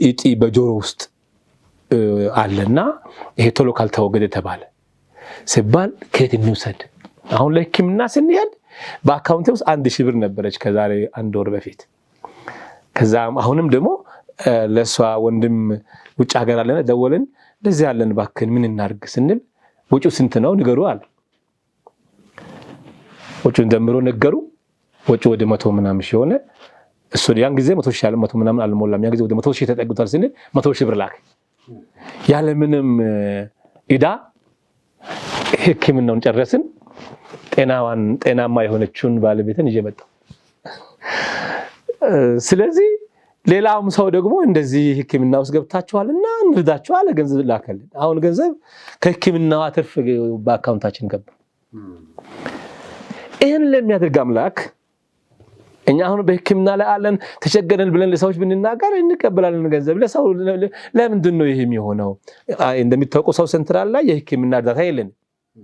Speaker 2: እጢ በጆሮ ውስጥ አለና ይሄ ቶሎ ካልተወገደ ተባለ። ሲባል ከየት እንውሰድ? አሁን ለሕክምና ስንሄድ በአካውንቴ ውስጥ 1000 ብር ነበረች ከዛሬ 1 ወር በፊት። ከዛም አሁንም ደግሞ ለሷ ወንድም ውጭ ሀገር አለና ደወልን። ለዚህ ያለን ባክን ምን እናርግ ስንል ወጪው ስንት ነው ንገሩ አለ። ወጪውን ደምሮ ነገሩ። ወጪው ወደ 100 ምናምን ሺህ ሆነ። እሱ ያን ጊዜ 100 ሺህ ያለ 100 ምናምን አልሞላም። ያን ጊዜ ወደ 100 ሺህ ተጠግቷል ስንል 100 ሺህ ብር ላክ። ያለ ምንም ኢዳ ሕክምናውን ጨረስን። ጤናማ የሆነችውን ባለቤትን ይዤ መጣሁ። ስለዚህ ሌላውም ሰው ደግሞ እንደዚህ ሕክምና ውስጥ ገብታችኋልና እንርዳችኋል ገንዘብ ላከልን። አሁን ገንዘብ ከሕክምናው አትርፍ በአካውንታችን ገባ። ይሄን ለሚያደርግ አምላክ እኛ አሁን በሕክምና ላይ አለን ተቸገረን ብለን ለሰዎች ብንናገር እንቀበላለን ገንዘብ። ለሰው ለምንድን ነው ይሄ የሚሆነው? እንደሚታወቀው ሰው ሴንትራል ላይ የሕክምና እርዳታ የለን፣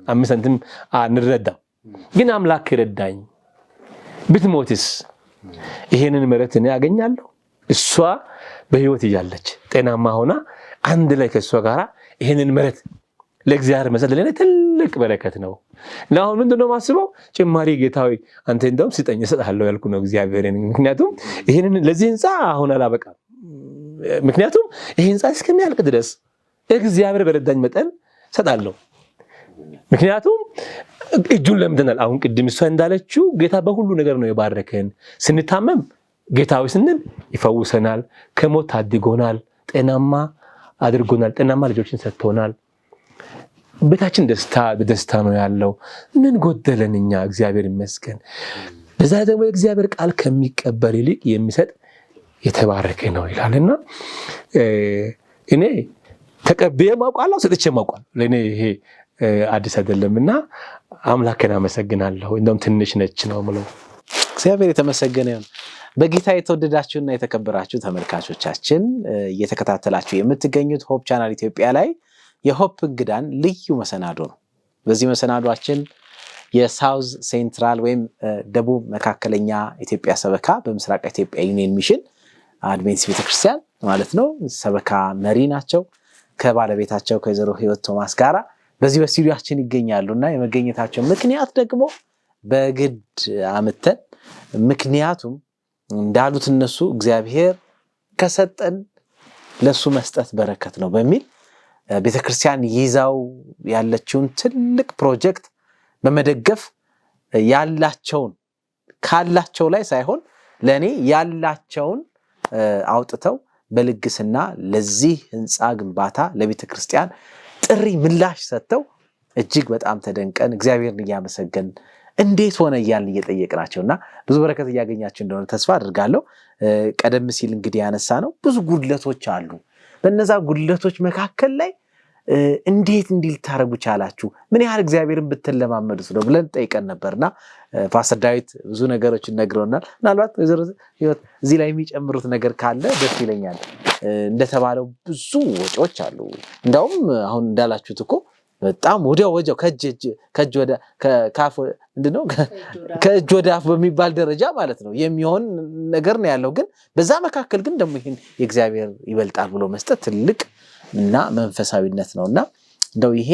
Speaker 2: 5 ሳንቲም አንረዳም። ግን አምላክ ይረዳኝ። ብትሞትስ ይሄንን ምሕረት እኔ ያገኛለሁ። እሷ በህይወት እያለች ጤናማ ሆና አንድ ላይ ከሷ ጋር ይሄንን ምሕረት ለእግዚአብሔር መስጠት ለኔ ትልቅ በረከት ነው። ለአሁን ምንድነው ማስበው? ጭማሪ ጌታዊ አንተ እንደውም ስጠኝ እሰጥሃለሁ ያልኩ ነው እግዚአብሔርን። ምክንያቱም ይሄንን ለዚህ ህንጻ አሁን አላበቃም። ምክንያቱም ይሄ ህንጻ እስከሚያልቅ ድረስ እግዚአብሔር በረዳኝ መጠን እሰጣለሁ። ምክንያቱም እጁን ለምደናል። አሁን ቅድም እሷ እንዳለችው ጌታ በሁሉ ነገር ነው የባረከን። ስንታመም ጌታዊ ስንል ይፈውሰናል፣ ከሞት ታድጎናል፣ ጤናማ አድርጎናል፣ ጤናማ ልጆችን ሰጥቶናል። ቤታችን በደስታ ነው ያለው። ምን ጎደለን እኛ? እግዚአብሔር ይመስገን። በዛ ደግሞ የእግዚአብሔር ቃል ከሚቀበል ይልቅ የሚሰጥ የተባረከ ነው ይላልና እኔ ተቀብዬ ማውቃለሁ፣ ሰጥቼ ማውቃለሁ። ለኔ ይሄ አዲስ አይደለምና አምላኬን አመሰግናለሁ። እንደውም ትንሽ ነች ነው የምለው።
Speaker 1: እግዚአብሔር የተመሰገነ ይሁን። በጌታ የተወደዳችሁና የተከበራችሁ ተመልካቾቻችን እየተከታተላችሁ የምትገኙት ሆፕ ቻናል ኢትዮጵያ ላይ የሆፕ እንግዳን ልዩ መሰናዶ ነው። በዚህ መሰናዷችን የሳውዝ ሴንትራል ወይም ደቡብ መካከለኛ ኢትዮጵያ ሰበካ በምስራቅ ኢትዮጵያ ዩኒየን ሚሽን አድቬንቲስት ቤተክርስቲያን ማለት ነው ሰበካ መሪ ናቸው። ከባለቤታቸው ከወይዘሮ ህይወት ቶማስ ጋራ በዚህ በስቱዲዮአችን ይገኛሉና የመገኘታቸው ምክንያት ደግሞ በግድ አመተን ምክንያቱም እንዳሉት እነሱ እግዚአብሔር ከሰጠን ለሱ መስጠት በረከት ነው በሚል ቤተክርስቲያን ይዛው ያለችውን ትልቅ ፕሮጀክት በመደገፍ ያላቸውን ካላቸው ላይ ሳይሆን ለኔ ያላቸውን አውጥተው በልግስና ለዚህ ህንጻ ግንባታ ለቤተክርስቲያን ጥሪ ምላሽ ሰጥተው እጅግ በጣም ተደንቀን እግዚአብሔርን እያመሰገን እንዴት ሆነ እያልን እየጠየቅናቸውና ብዙ በረከት እያገኛችሁ እንደሆነ ተስፋ አድርጋለሁ። ቀደም ሲል እንግዲህ ያነሳ ነው ብዙ ጉድለቶች አሉ። በእነዛ ጉድለቶች መካከል ላይ እንዴት እንዲል ታረጉ ቻላችሁ? ምን ያህል እግዚአብሔርን ብትለማመዱት ነው ብለን ጠይቀን ነበርና ፓስተር ዳዊት ብዙ ነገሮችን ነግረውናል። ምናልባት ህይወት እዚህ ላይ የሚጨምሩት ነገር ካለ ደስ ይለኛል። እንደተባለው ብዙ ወጪዎች አሉ። እንደውም አሁን እንዳላችሁት እኮ በጣም ወዲያው ከእጅ ወደ ካፍ እንደው ከእጅ ወደ አፍ በሚባል ደረጃ ማለት ነው የሚሆን ነገር ነው ያለው። ግን በዛ መካከል ግን ደግሞ ይሄን የእግዚአብሔር ይበልጣል ብሎ መስጠት ትልቅ እና መንፈሳዊነት ነውና እንደው ይሄ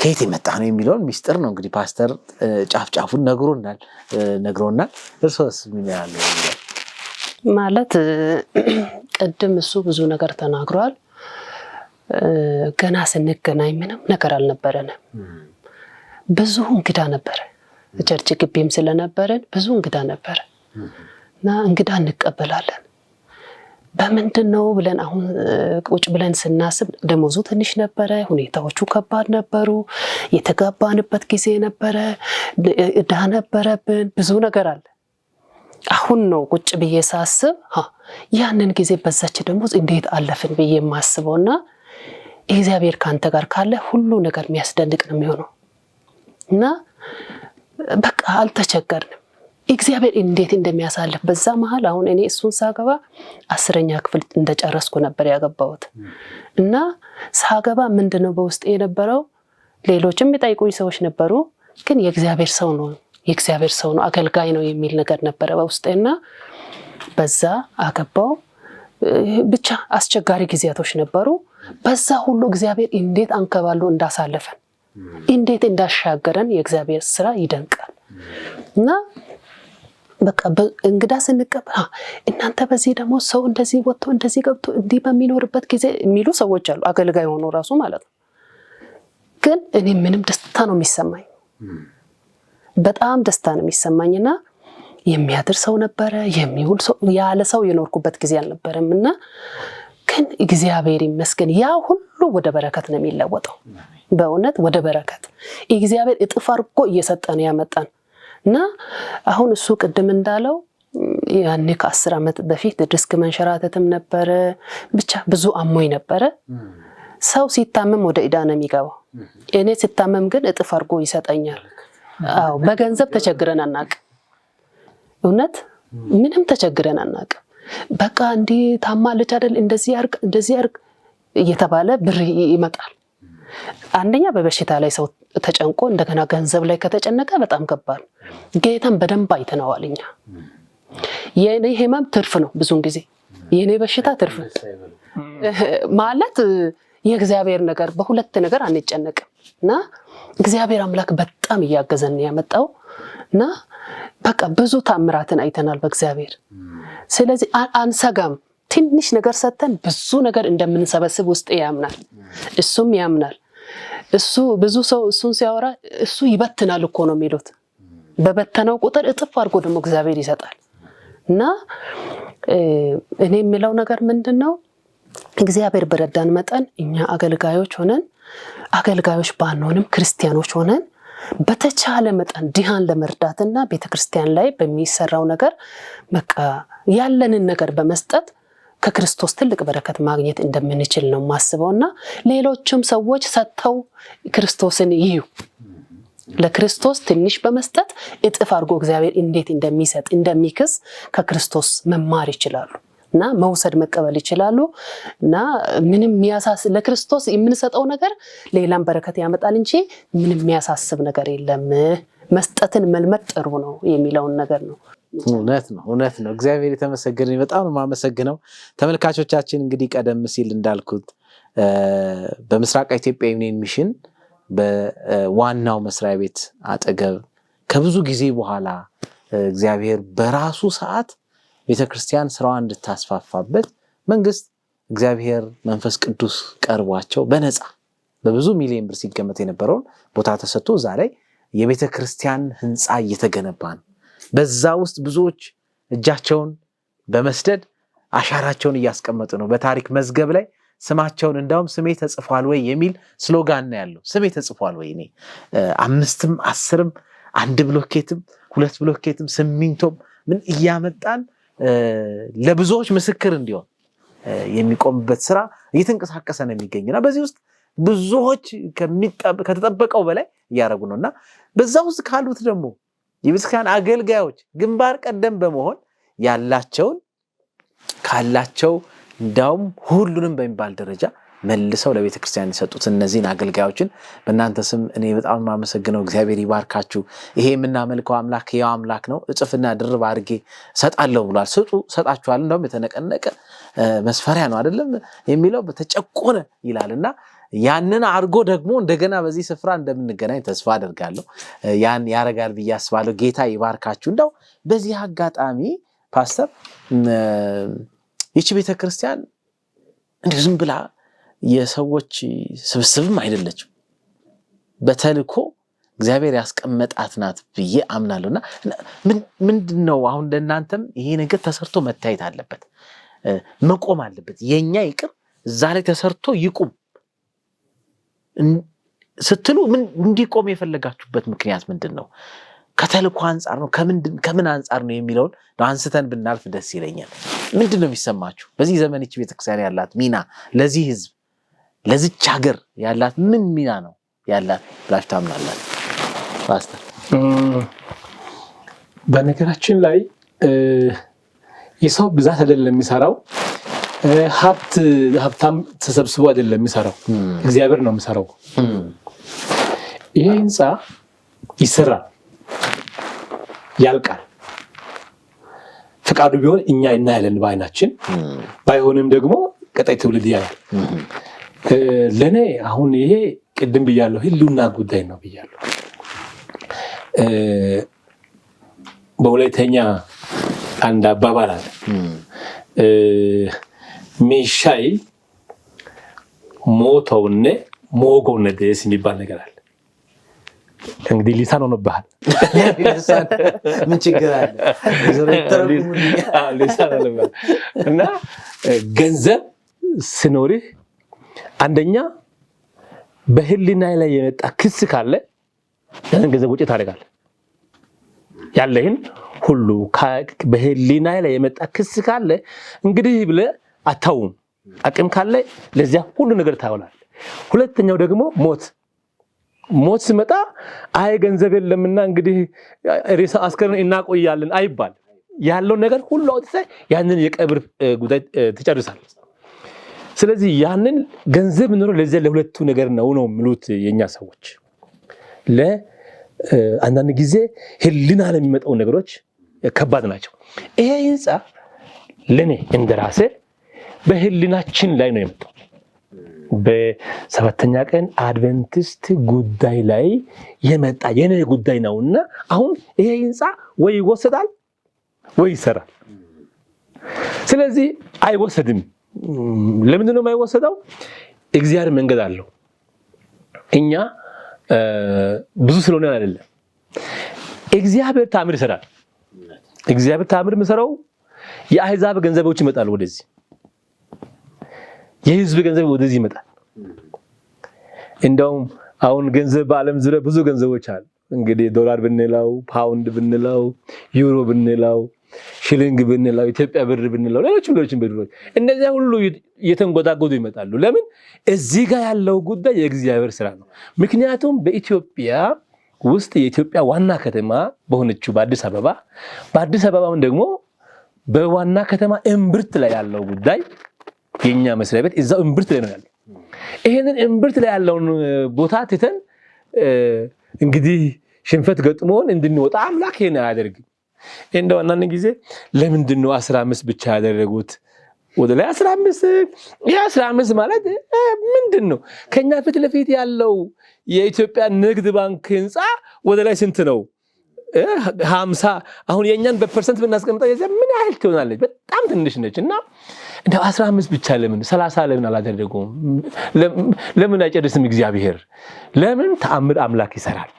Speaker 1: ከየት የመጣ ነው የሚለውን ሚስጥር ነው እንግዲህ ፓስተር ጫፍጫፉን ነግሮናል። እርሶስ ምን ያህል
Speaker 3: ማለት ቅድም እሱ ብዙ ነገር ተናግሯል። ገና ስንገናኝ ምንም ነገር አልነበረንም። ብዙ እንግዳ ነበር። ቸርች ግቢም ስለነበረን ብዙ እንግዳ ነበር እና እንግዳ እንቀበላለን። በምንድነው ብለን አሁን ቁጭ ብለን ስናስብ ደሞዙ ትንሽ ነበረ፣ ሁኔታዎቹ ከባድ ነበሩ፣ የተጋባንበት ጊዜ ነበረ፣ ዕዳ ነበረብን፣ ብዙ ነገር አለ። አሁን ነው ቁጭ ብዬ ሳስብ ያንን ጊዜ በዛች ደሞዝ እንዴት አለፍን ብዬ የማስበውና እግዚአብሔር ካንተ ጋር ካለ ሁሉ ነገር የሚያስደንቅ ነው የሚሆነው እና በቃ አልተቸገርንም። እግዚአብሔር እንዴት እንደሚያሳልፍ በዛ መሃል አሁን እኔ እሱን ሳገባ 10ኛ ክፍል እንደጨረስኩ ነበር ያገባሁት እና ሳገባ ምንድነው በውስጤ የነበረው ሌሎችም የሚጠይቁኝ ሰዎች ነበሩ፣ ግን የእግዚአብሔር ሰው ነው አገልጋይ ነው የሚል ነገር ነበረ በውስጤና በዛ አገባው። ብቻ አስቸጋሪ ጊዜያቶች ነበሩ። በዛ ሁሉ እግዚአብሔር እንዴት አንከባሎ እንዳሳለፈን እንዴት እንዳሻገረን የእግዚአብሔር ስራ ይደንቃል እና በቃ እንግዳ ስንቀበል እናንተ በዚህ ደግሞ ሰው እንደዚህ ወጥቶ እንደዚህ ገብቶ እንዲህ በሚኖርበት ጊዜ የሚሉ ሰዎች አሉ፣ አገልጋይ ሆኖ ራሱ ማለት ነው። ግን እኔ ምንም ደስታ ነው የሚሰማኝ፣ በጣም ደስታ ነው የሚሰማኝና የሚያድር ሰው ነበረ፣ የሚውል ሰው ያለ ሰው የኖርኩበት ጊዜ አልነበረም እና ግን እግዚአብሔር ይመስገን ያ ሁሉ ወደ በረከት ነው የሚለወጠው። በእውነት ወደ በረከት እግዚአብሔር እጥፍ አድርጎ እየሰጠን ያመጣን እና አሁን እሱ ቅድም እንዳለው ያኔ ከ10 ዓመት በፊት ዲስክ መንሸራተትም ነበረ፣ ብቻ ብዙ አሞኝ ነበረ። ሰው ሲታመም ወደ ዕዳ ነው የሚገባው። እኔ ሲታመም ግን እጥፍ አድርጎ ይሰጠኛል። አዎ በገንዘብ ተቸግረን አናውቅም። እውነት ምንም ተቸግረን አናውቅም። በቃ እንዲህ ታማለች አይደል እንደዚህ አርግ እየተባለ ብር ይመጣል። አንደኛ በበሽታ ላይ ሰው ተጨንቆ እንደገና ገንዘብ ላይ ከተጨነቀ በጣም ከባድ። ጌታን በደንብ አይተነዋል እኛ። የኔ ህመም ትርፍ ነው፣ ብዙውን ጊዜ የኔ በሽታ ትርፍ ማለት የእግዚአብሔር ነገር በሁለት ነገር አንጨነቅም እና እግዚአብሔር አምላክ በጣም እያገዘን ያመጣው እና በቃ ብዙ ታምራትን አይተናል በእግዚአብሔር። ስለዚህ አንሰጋም። ትንሽ ነገር ሰተን ብዙ ነገር እንደምንሰበስብ ውስጥ ያምናል፣ እሱም ያምናል። እሱ ብዙ ሰው እሱን ሲያወራ እሱ ይበትናል እኮ ነው የሚሉት። በበተነው ቁጥር እጥፍ አድርጎ ደግሞ እግዚአብሔር ይሰጣል እና እኔ የሚለው ነገር ምንድነው እግዚአብሔር በረዳን መጠን እኛ አገልጋዮች ባንሆንም ክርስቲያኖች ሆነን በተቻለ መጠን ድሃን ለመርዳትና ቤተክርስቲያን ላይ በሚሰራው ነገር በቃ ያለንን ነገር በመስጠት ከክርስቶስ ትልቅ በረከት ማግኘት እንደምንችል ነው ማስበውና ሌሎችም ሰዎች ሰጥተው ክርስቶስን ይዩ። ለክርስቶስ ትንሽ በመስጠት እጥፍ አድርጎ እግዚአብሔር እንዴት እንደሚሰጥ እንደሚክስ ከክርስቶስ መማር ይችላሉ እና መውሰድ መቀበል ይችላሉ እና ምንም ለክርስቶስ የምንሰጠው ነገር ሌላም በረከት ያመጣል እንጂ ምንም የሚያሳስብ ነገር የለም። መስጠትን መልመድ ጥሩ ነው የሚለውን ነገር ነው።
Speaker 1: እውነት ነው። እግዚአብሔር የተመሰገነ። በጣም ነው የማመሰግነው። ተመልካቾቻችን እንግዲህ ቀደም ሲል እንዳልኩት በምስራቅ ኢትዮጵያ ዩኒየን ሚሽን በዋናው መስሪያ ቤት አጠገብ ከብዙ ጊዜ በኋላ እግዚአብሔር በራሱ ሰዓት ቤተክርስቲያን ስራዋን እንድታስፋፋበት መንግስት እግዚአብሔር መንፈስ ቅዱስ ቀርቧቸው በነፃ በብዙ ሚሊዮን ብር ሲገመት የነበረውን ቦታ ተሰጥቶ ዛሬ የቤተክርስቲያን ህንፃ እየተገነባ ነው። በዛ ውስጥ ብዙዎች እጃቸውን በመስደድ አሻራቸውን እያስቀመጡ ነው። በታሪክ መዝገብ ላይ ስማቸውን እንዳውም ስሜ ተጽፏል ወይ የሚል ስሎጋን ነው ያለው። ስሜ ተጽፏል ወይ እኔ 5ም 10ም 1 ብሎኬትም 2 ብሎኬትም ሲሚንቶም ምን እያመጣን ለብዙዎች ምስክር እንዲሆን የሚቆምበት ስራ እየተንቀሳቀሰ ነው የሚገኝና በዚህ ውስጥ ብዙዎች ከተጠበቀው በላይ እያደረጉ ነውና በዛ ውስጥ ካሉት ደግሞ የቤተክርስቲያን አገልጋዮች ግንባር ቀደም በመሆን ካላቸው እንዳውም ሁሉንም በሚባል ደረጃ መልሰው ለቤተክርስቲያን የሰጡት እነዚህን አገልጋዮችን በእናንተ ስም እኔ በጣም ማመሰግነው። እግዚአብሔር ይባርካችሁ። ይሄ የምናመልከው አምላክ ያው አምላክ ነው። እጥፍና ድርብ አድርጌ ሰጣለሁ ብሏል። ስጡ ሰጣችኋል። እንደውም የተነቀነቀ መስፈሪያ ነው አይደለም የሚለው በተጨቆነ ይላልና ያንን አድርጎ ደግሞ እንደገና በዚህ ስፍራ እንደምንገናኝ ተስፋ አደርጋለሁ። ያን ያረጋል ብዬ አስባለሁ። ጌታ ይባርካችሁ። እንደው በዚህ አጋጣሚ ፓስተር ይቺ ቤተክርስቲያን እንደ ዝም ብላ የሰዎች ስብስብም አይደለችም። በተልኮ እግዚአብሔር ያስቀመጣት ናት ብዬ አምናለሁና ምንድነው አሁን ለእናንተም ይሄ ነገር ተሰርቶ መታየት አለበት፣ መቆም አለበት። የኛ ይቅር እዛ ላይ ተሰርቶ ይቁም ስትሉ ምን እንዲቆም የፈለጋችሁበት ምክንያት ምንድነው? ከተልኮ አንፃር ነው ከምን አንፃር ነው የሚለውን አንስተን ብናልፍ ደስ ይለኛል። ምንድነው የሚሰማችሁ በዚህ ዘመን ይህች ቤተክርስቲያን ያላት ሚና፣ ለዚህ ህዝብ ለዚች ሀገር ያላት ምን ሚና ነው ያላት ብላችሁ ታምናላችሁ? ፓስተር
Speaker 2: በነገራችን ላይ የሰው ብዛት አይደለም የሚሰራው፣ ሀብታም ተሰብስቦ አይደለም የሚሰራው፣ እግዚአብሔር ነው የሚሰራው። ይሄ ህንፃ ይሰራል፣ ያልቃል። ፍቃዱ ቢሆን እኛ እናያለን በዓይናችን፣ ባይሆንም ደግሞ ቀጣይ ትውልድ ያያል። ለኔ አሁን ይሄ ቅድም ብያለሁ ህልውና ጉዳይ ነው ብያለሁ። በሁለተኛ አንድ አባባል አለ፣ ሚሻይ ሞተውነ ሞጎነ ደስ የሚባል ነገር አለ። እንግዲህ ሊሳን ሆኖብሃል።
Speaker 1: ምን ችግር አለ?
Speaker 2: ሊሳን ሆኖብሃል እና ገንዘብ ስኖርህ አንደኛ በህሊና ላይ የመጣ ክስ ካለ ያን ገንዘብ ውጪ ታደርጋለህ። ያለህን ሁሉ በህሊና ላይ የመጣ ክስ ካለ እንግዲህ ብለህ አታውም። አቅም ካለ ለዚያ ሁሉ ነገር ታውላለህ። ሁለተኛው ደግሞ ሞት ሲመጣ አይ ገንዘብ የለምና እንግዲህ ሬሳ አስከሬን እናቆያለን አይባል። ያለው ነገር ሁሉ አውጥተህ ያንን የቀብር ጉዳይ ትጨርሳለህ። ስለዚህ ያንን ገንዘብ ኖሮ ለዚያ ለሁለቱ ነገር ነው የሚሉት የኛ ሰዎች። ለአንዳንድ ጊዜ ህሊና ለሚመጣው ነገሮች ከባድ ናቸው። ይሄ ህንፃ ለኔ እንደራሴ በህሊናችን ላይ ነው የመጣው። በሰባተኛ ቀን አድቬንቲስት ጉዳይ ላይ የመጣ የኔ ጉዳይ ነውና አሁን ይሄ ህንፃ ወይ ይወሰዳል ወይ ይሰራል። ስለዚህ አይወሰድም። ለምንድን ነው የማይወሰደው? እግዚአብሔር መንገድ አለው። እኛ ብዙ ስለሆነ አይደለም። እግዚአብሔር ታምር ይሰራል። እግዚአብሔር ታምር የሚሰራው የአሕዛብ ገንዘቦች ይመጣሉ ወደዚህ፣ የህዝብ ገንዘብ ወደዚህ ይመጣል። እንደውም አሁን ገንዘብ በዓለም ዙሪያ ብዙ ገንዘቦች አሉ። እንግዲህ ዶላር ብንለው፣ ፓውንድ ብንለው፣ ዩሮ ብንለው፣ ሽሊንግ ብንለው፣ ኢትዮጵያ ብር ብንለው፣ ሌሎችም ብሮች እነዚያ ሁሉ እየተንጎዳጎዱ ይመጣሉ። ለምን? እዚህ ጋር ያለው ጉዳይ የእግዚአብሔር ስራ ነው። ምክንያቱም በኢትዮጵያ ውስጥ የኢትዮጵያ ዋና ከተማ በሆነችው በአዲስ አበባም ደግሞ በዋና ከተማ እምብርት ላይ ያለው ጉዳይ የኛ መስሪያ ቤት እዛው እምብርት ላይ ነው ያለው። ይሄንን እምብርት ላይ ያለውን ቦታ ትተን እንግዲህ ሽንፈት ገጥሞን እንድንወጣ አምላክ ይሄን አያደርግም። እንደው አንዳንድ ጊዜ ለምንድን ነው 15 ብቻ ያደረጉት? ወደ ላይ 15 ማለት ምንድን ነው? ከኛ ፊት ለፊት ያለው የኢትዮጵያ ንግድ ባንክ ህንፃ ወደ ላይ ስንት ነው? 50። አሁን የኛን በፐርሰንት ብናስቀምጠው የዚያ ምን ያህል ትሆናለች? በጣም ትንሽ ነች። እና እንደው 15 ብቻ ለምን 30 ለምን አላደረጉም? ለምን አይጨርስም እግዚአብሔር? ለምን ተአምር አምላክ ይሰራል።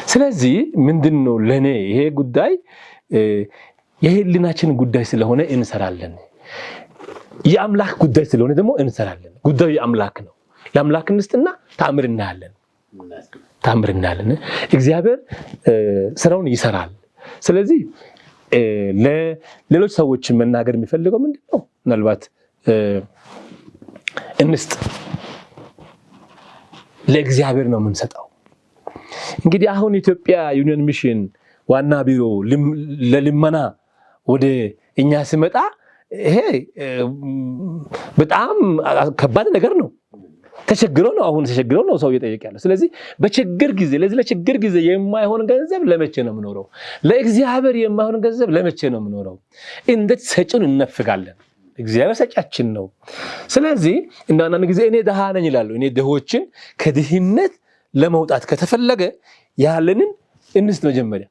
Speaker 2: ስለዚህ ምንድነው ለኔ ይሄ ጉዳይ የህሊናችን ጉዳይ ስለሆነ እንሰራለን። የአምላክ ጉዳይ ስለሆነ ደግሞ እንሰራለን። ጉዳዩ የአምላክ ነው። ለአምላክ እንስጥና ተአምር እናያለን። እግዚአብሔር ስራውን ይሰራል። ስለዚህ ለሌሎች ሰዎች መናገር የሚፈልገው ምንድነው? ምናልባት እንስጥ፣ ለእግዚአብሔር ነው የምንሰጠው። እንግዲህ አሁን ኢትዮጵያ ዩኒየን ሚሽን ዋና ቢሮ ለልመና ወደ እኛ ሲመጣ ይሄ በጣም ከባድ ነገር ነው። ተቸግሮ ነው ሰው እየጠየቀ ያለው። ስለዚህ በችግር ጊዜ ለችግር ጊዜ የማይሆን ገንዘብ ለመቼ ነው የምኖረው? ለእግዚአብሔር የማይሆን ገንዘብ ለመቼ ነው የምኖረው? እንዴት ሰጪውን እንነፍጋለን? እግዚአብሔር ሰጫችን ነው። ስለዚህ እንደ አንዳንድ ጊዜ እኔ ድሃ ነኝ ይላሉ። እኔ ድሆችን ከድህነት ለመውጣት ከተፈለገ ያለንን እንስጥ መጀመሪያ፣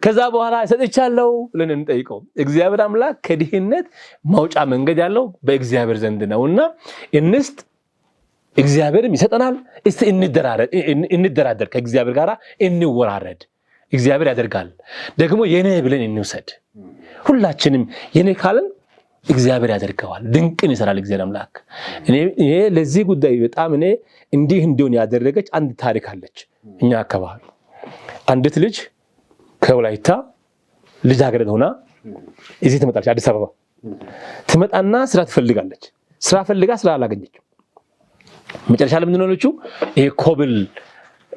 Speaker 2: ከዛ በኋላ ሰጥቻለሁ ብለን እንጠይቀው። እግዚአብሔር አምላክ ከድህነት ማውጫ መንገድ ያለው በእግዚአብሔር ዘንድ ነውና እንስጥ፣ እግዚአብሔርም ይሰጠናል። እስቲ እንደራደር፣ ከእግዚአብሔር ጋር እንወራረድ። እግዚአብሔር ያደርጋል። ደግሞ የኔ ብለን እንውሰድ። ሁላችንም የኔ ካለን እግዚአብሔር ያደርገዋል። ድንቅን ይሰራል እግዚአብሔር አምላክ። እኔ ለዚህ ጉዳይ በጣም እኔ እንዲህ እንዲሆን ያደረገች አንድ ታሪክ አለች። እኛ አካባቢ አንዲት ልጅ ከወላይታ ልጃገረድ ሆና እዚህ ትመጣለች። አዲስ አበባ ትመጣና ስራ ትፈልጋለች። ስራ ፈልጋ ስራ አላገኘችም። መጨረሻ ላይ ምንድን ነው ያለችው? ይሄ ኮብል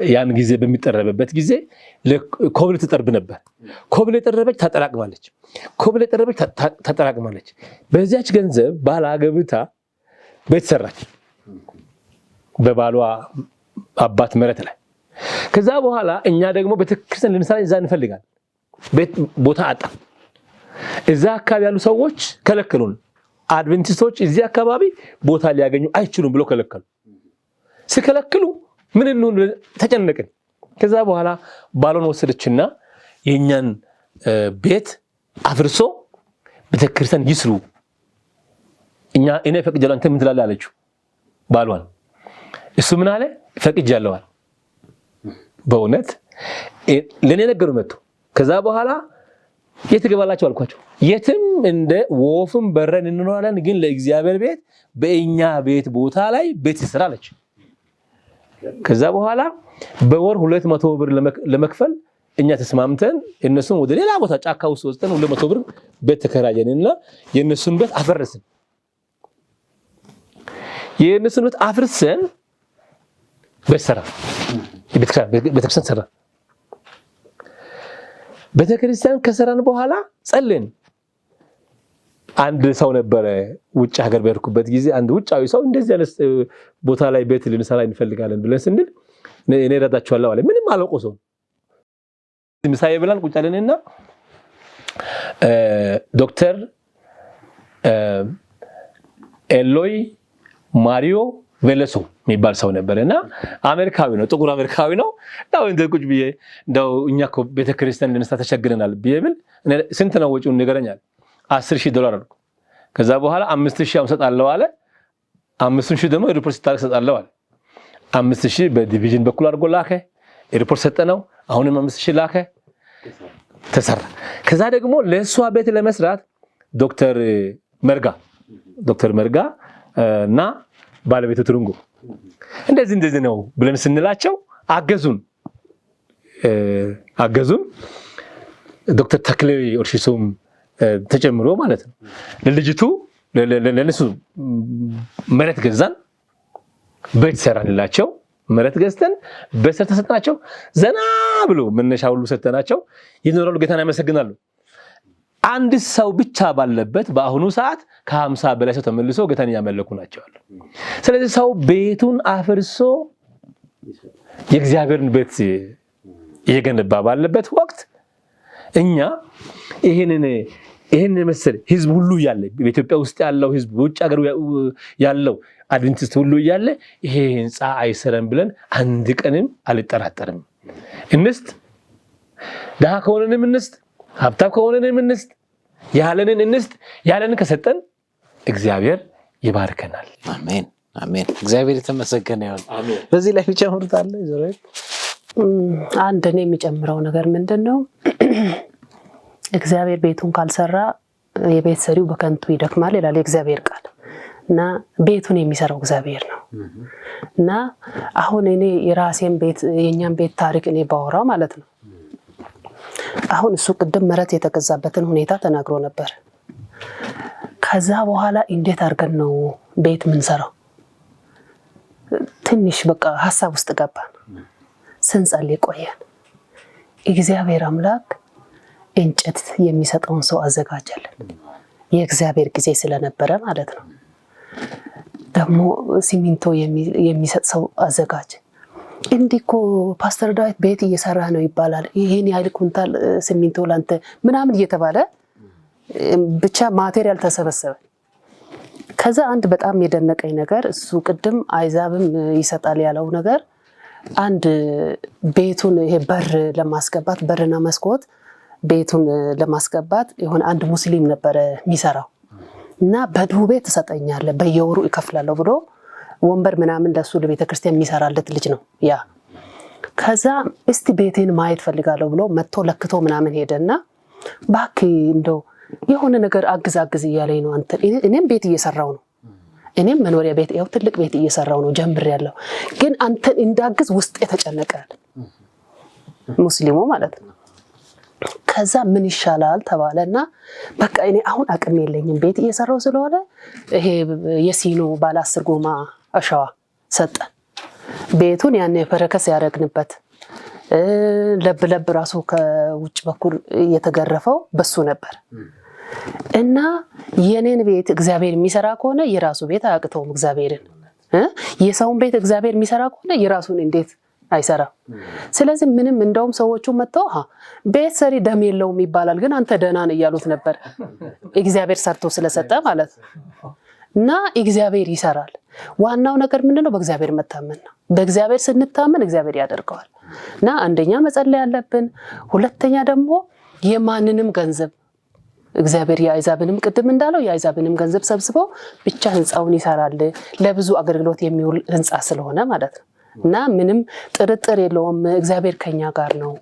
Speaker 2: ያን ጊዜ በሚጠረብበት ጊዜ ኮብል ትጠርብ ነበር። ኮብል የጠረበች ታጠራቅማለች። በዚያች ገንዘብ ባል አገብታ ቤት ሰራች፣ በባሏ አባት መሬት ላይ። ከዛ በኋላ እኛ ደግሞ ቤተክርስቲያን ልንሰራ እዛ እንፈልጋለን። ቤት ቦታ አጣ። እዛ አካባቢ ያሉ ሰዎች ከለከሉን። አድቬንቲስቶች እዚህ አካባቢ ቦታ ሊያገኙ አይችሉም ብሎ ከለከሉ። ሲከለክሉ ምን እንሁን ተጨነቅን። ከዛ በኋላ ባሏን ወሰደችና የኛን ቤት አፍርሶ ቤተክርስቲያን ይስሩ፣ እኔ ፈቅጃለሁ አንተ ምን ትላለህ አለችው ባሏን። እሱ ምን አለ? ፈቅጃለሁ አለ። በእውነት ለኔ ነገሩ መጥቶ ከዛ በኋላ የት ገባላችሁ አልኳቸው። የትም እንደ ወፍም በረን እንኖራለን፣ ግን ለእግዚአብሔር ቤት በእኛ ቤት ቦታ ላይ ቤት ይስራ አለች። ከዛ በኋላ በወር 200 ብር ለመክፈል እኛ ተስማምተን እነሱን ወደ ሌላ ቦታ ጫካ ውስጥ ወስደን 200 ብር ቤት ተከራየንና የነሱን ቤት አፈረስን። የነሱን ቤት አፍርሰን በሰራ ቤተክርስቲያን ሰራ። ቤተክርስቲያን ከሰራን በኋላ ጸልን። አንድ ሰው ነበረ ውጭ ሀገር በርኩበት ጊዜ አንድ ውጫዊ ሰው እንደዚህ አይነት ቦታ ላይ ቤት ልንሰራ እንፈልጋለን ብለን ስንል እኔ ረዳችኋለሁ አለ። ምንም አላውቀው ሰው ምሳዬ ብለን ቁጭ አለንና ዶክተር ኤሎይ ማሪዮ ቬለሶ የሚባል ሰው ነበርና አሜሪካዊ ነው፣ ጥቁር አሜሪካዊ ነው። ዳው እንደ ቁጭ ብዬ ዳው እኛ እኮ ቤተክርስቲያን ልንሰራ ተቸግረናል ቢብል ስንት ነው ወጪውን ንገረኛል። $10,000 አልኩ። ከዛ በኋላ 5,000 ሰጣለሁ አለ። 5,000 ደግሞ ሪፖርት ሰጣለሁ አለ። 5,000 በዲቪዥን በኩል አድርጎ ላከ። ሪፖርት ሰጠነው። አሁንም 5,000 ላከ። ተሰራ። ከዛ ደግሞ ለሷ ቤት ለመስራት ዶክተር መርጋ እና ባለቤቱ ትሩንጎ እንደዚህ ነው ብለን ስንላቸው አገዙን። ዶክተር ተክሌ ኦርሺሶም ተጨምሮ ማለት ነው። ለልጅቱ ለነሱ መሬት ገዛን፣ ቤት ሰራንላቸው። መሬት ገዝተን በሰር ተሰጠናቸው። ዘና ብሎ መነሻ ሁሉ ሰጠናቸው። ይኖራሉ፣ ጌታን ያመሰግናሉ። አንድ ሰው ብቻ ባለበት በአሁኑ ሰዓት ከ50 በላይ ሰው ተመልሶ ጌታን ያመለኩ ናቸው። ስለዚህ ሰው ቤቱን አፍርሶ የእግዚአብሔርን ቤት እየገነባ ባለበት ወቅት እኛ ይሄን መሰል ህዝብ ሁሉ ያለ በኢትዮጵያ ውስጥ ያለው ህዝብ በውጭ ሀገር ያለው አድቬንቲስት ሁሉ ያለ ይሄ ህንጻ አይሰረም ብለን አንድ ቀንም አልጠራጠርም። እንስት ደሃ ከሆነንም እንስት፣ ሀብታም ከሆነንም እንስት፣ ያለንን ከሰጠን እግዚአብሔር ይባርከናል።
Speaker 1: አሜን አሜን። እግዚአብሔር የተመሰገነ ይሁን። በዚህ ላይ ጨምሩታል ዘራይ
Speaker 3: አንድ እኔ የሚጨምረው ነገር ምንድነው? እግዚአብሔር ቤቱን ካልሰራ የቤት ሰሪው በከንቱ ይደክማል ይላል የእግዚአብሔር ቃል። እና ቤቱን የሚሰራው እግዚአብሔር ነው። እና አሁን እኔ የራሴን ቤት የኛን ቤት ታሪክ እኔ ባወራው ማለት ነው። አሁን እሱ ቅድም መሬት የተገዛበትን ሁኔታ ተናግሮ ነበር። ከዛ በኋላ እንዴት አድርገን ነው ቤት ምን ሰራው? ትንሽ በቃ ሐሳብ ውስጥ ገባን። ስንጸልይ ቆየን። እግዚአብሔር አምላክ እንጨት የሚሰጠውን ሰው አዘጋጀልን። የእግዚአብሔር ጊዜ ስለነበረ ማለት ነው። ደግሞ ሲሚንቶ የሚሰጥ ሰው አዘጋጀ። እንዲኮ ፓስተር ዳዊት ቤት እየሰራ ነው ይባላል። ይሄን ያህል ኩንታል ሲሚንቶ ላንተ ምናምን እየተባለ ብቻ ማቴሪያል ተሰበሰበ። ከዛ አንድ በጣም የደነቀኝ ነገር እሱ ቅድም አይዛብም ይሰጣል ያለው ነገር አንድ ቤቱን ይሄ በር ለማስገባት በርና መስኮት ቤቱን ለማስገባት የሆነ አንድ ሙስሊም ነበረ የሚሰራው እና በዱቤ ትሰጠኛለህ በየወሩ ይከፍላለሁ ብሎ ወንበር ምናምን ለሱ ለቤተክርስቲያን የሚሰራለት ልጅ ነው ያ። ከዛ እስቲ ቤቴን ማየት ፈልጋለሁ ብሎ መጥቶ ለክቶ ምናምን ሄደና ባክ እንደው የሆነ ነገር አግዝ እያለኝ ነው አንተ እኔም ቤት እየሰራው ነው እኔም መኖሪያ ቤት ያው ትልቅ ቤት እየሰራው ነው ጀምሬያለሁ ግን አንተን እንዳግዝ ውስጥ የተጨነቀል ሙስሊሙ ማለት ነው። ከዛ ምን ይሻላል ተባለና በቃ እኔ አሁን አቅም የለኝም ቤት እየሰራው ስለሆነ ይሄ የሲኖ ባለ 10 ጎማ አሻዋ ሰጠ ቤቱን ያኔ በረከስ ያረግንበት ለብ ራሱ ከውጭ በኩል የተገረፈው በሱ ነበር እና የኔን ቤት እግዚአብሔር የሚሰራ ከሆነ የራሱ ቤት አያቅተውም እግዚአብሔርን የሰውን ቤት እግዚአብሔር የሚሰራ ከሆነ የራሱን እንዴት አይሰራ። ስለዚህ ምንም እንደውም ሰዎቹ መጥተው ቤት ሰሪ ደም የለውም ይባላል ግን አንተ ደህናን እያሉት ነበር እግዚአብሔር ሰርቶ ስለሰጠ ማለት እና እግዚአብሔር ይሰራል። ዋናው ነገር ምንድነው? በእግዚአብሔር መታመን ነው። በእግዚአብሔር ስንታመን እግዚአብሔር ያደርገዋል። እና አንደኛ መጸለይ ያለብን፣ ሁለተኛ ደግሞ የማንንም ገንዘብ እግዚአብሔር የአይዛብንም ቅድም እንዳለው የአይዛብንም ገንዘብ ሰብስበው ብቻ ህንጻውን ይሰራል ለብዙ አገልግሎት የሚውል ህንጻ ስለሆነ ማለት ነው። እና ምንም ጥርጥር የለውም እግዚአብሔር ከኛ ጋር ነው።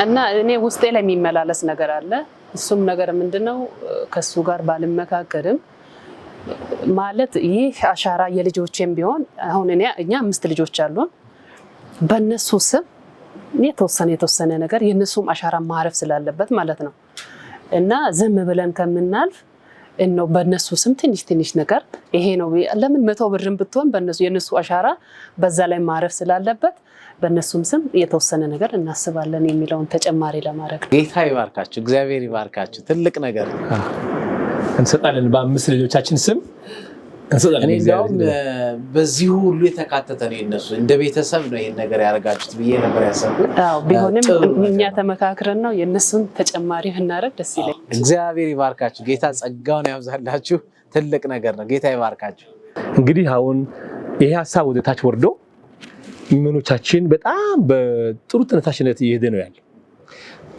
Speaker 3: እና እኔ ውስጤ ላይ የሚመላለስ ነገር አለ። እሱም ነገር ምንድነው? ከሱ ጋር ባልመካከርም ማለት ይህ አሻራ የልጆቼም ቢሆን አሁን እኛ 5 ልጆች አሉን በእነሱ ስም የተወሰነ ነገር የነሱም አሻራ ማረፍ ስላለበት ማለት ነው። እና ዝም ብለን ከምናልፍ እነው በእነሱ ስም ትንሽ ነገር ይሄ ነው ለምን 100 ብርም ብትሆን በእነሱ የነሱ አሻራ በዛ ላይ ማረፍ ስላለበት በእነሱም ስም የተወሰነ ነገር እናስባለን የሚለውን ተጨማሪ ለማድረግ
Speaker 1: ጌታ ይባርካችሁ፣ እግዚአብሔር ይባርካችሁ። ትልቅ ነገር
Speaker 2: እንሰጣለን በ5 ልጆቻችን ስም እንሰጣለን።
Speaker 1: እንደውም በዚህ ሁሉ የተካተተ ነው የነሱ እንደ ቤተሰብ ነው ይሄን ነገር ያደርጋችሁት ብዬ ነበር ያሰብኩት።
Speaker 3: ቢሆንም እኛ ተመካክረን ነው የነሱን ተጨማሪ እናደርግ ደስ ይላል።
Speaker 1: እግዚአብሔር ይባርካችሁ፣ ጌታ ጸጋውን ያብዛላችሁ። ትልቅ ነገር ነው። ጌታ ይባርካችሁ።
Speaker 2: እንግዲህ አሁን ይሄ ሀሳብ ወደ ታች ወርዶ ምኖቻችን በጣም በጥሩ ተነሳሽነት እየሄደ ነው ያለው።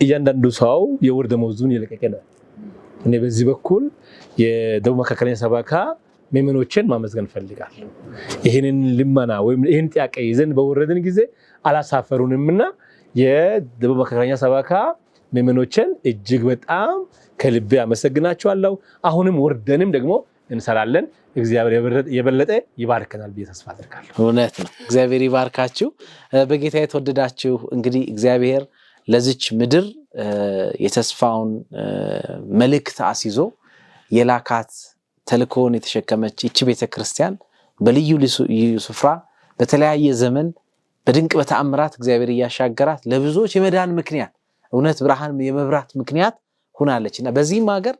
Speaker 2: እያንዳንዱ ሰው የወር ደመወዙን እየለቀቀ ነው። እኔ በዚህ በኩል የደቡብ መካከለኛ ሰበካ ምዕመኖችን ማመስገን ፈልጋለሁ። ይሄንን ልመና ወይም ይሄን ጥያቄ ይዘን በወረድን ጊዜ አላሳፈሩንምና የደቡብ መካከለኛ ሰበካ ምዕመኖችን እጅግ በጣም ከልቤ አመሰግናቸዋለሁ። አሁንም ወርደንም ደግሞ እንሰራለን። እግዚአብሔር የበለጠ ይባርከናል ብዬ ተስፋ አደርጋለሁ።
Speaker 1: እውነት ነው። እግዚአብሔር ይባርካችሁ። በጌታ የተወደዳችሁ እንግዲህ እግዚአብሔር ለዚች ምድር የተስፋውን መልእክት አስይዞ የላካት ተልኮን የተሸከመች እቺ ቤተክርስቲያን በልዩ ስፍራ በተለያየ ዘመን በድንቅ በተአምራት እግዚአብሔር እያሻገራት ለብዙዎች የመዳን ምክንያት እውነት ብርሃን የመብራት ምክንያት ሆናለችና በዚህም ሀገር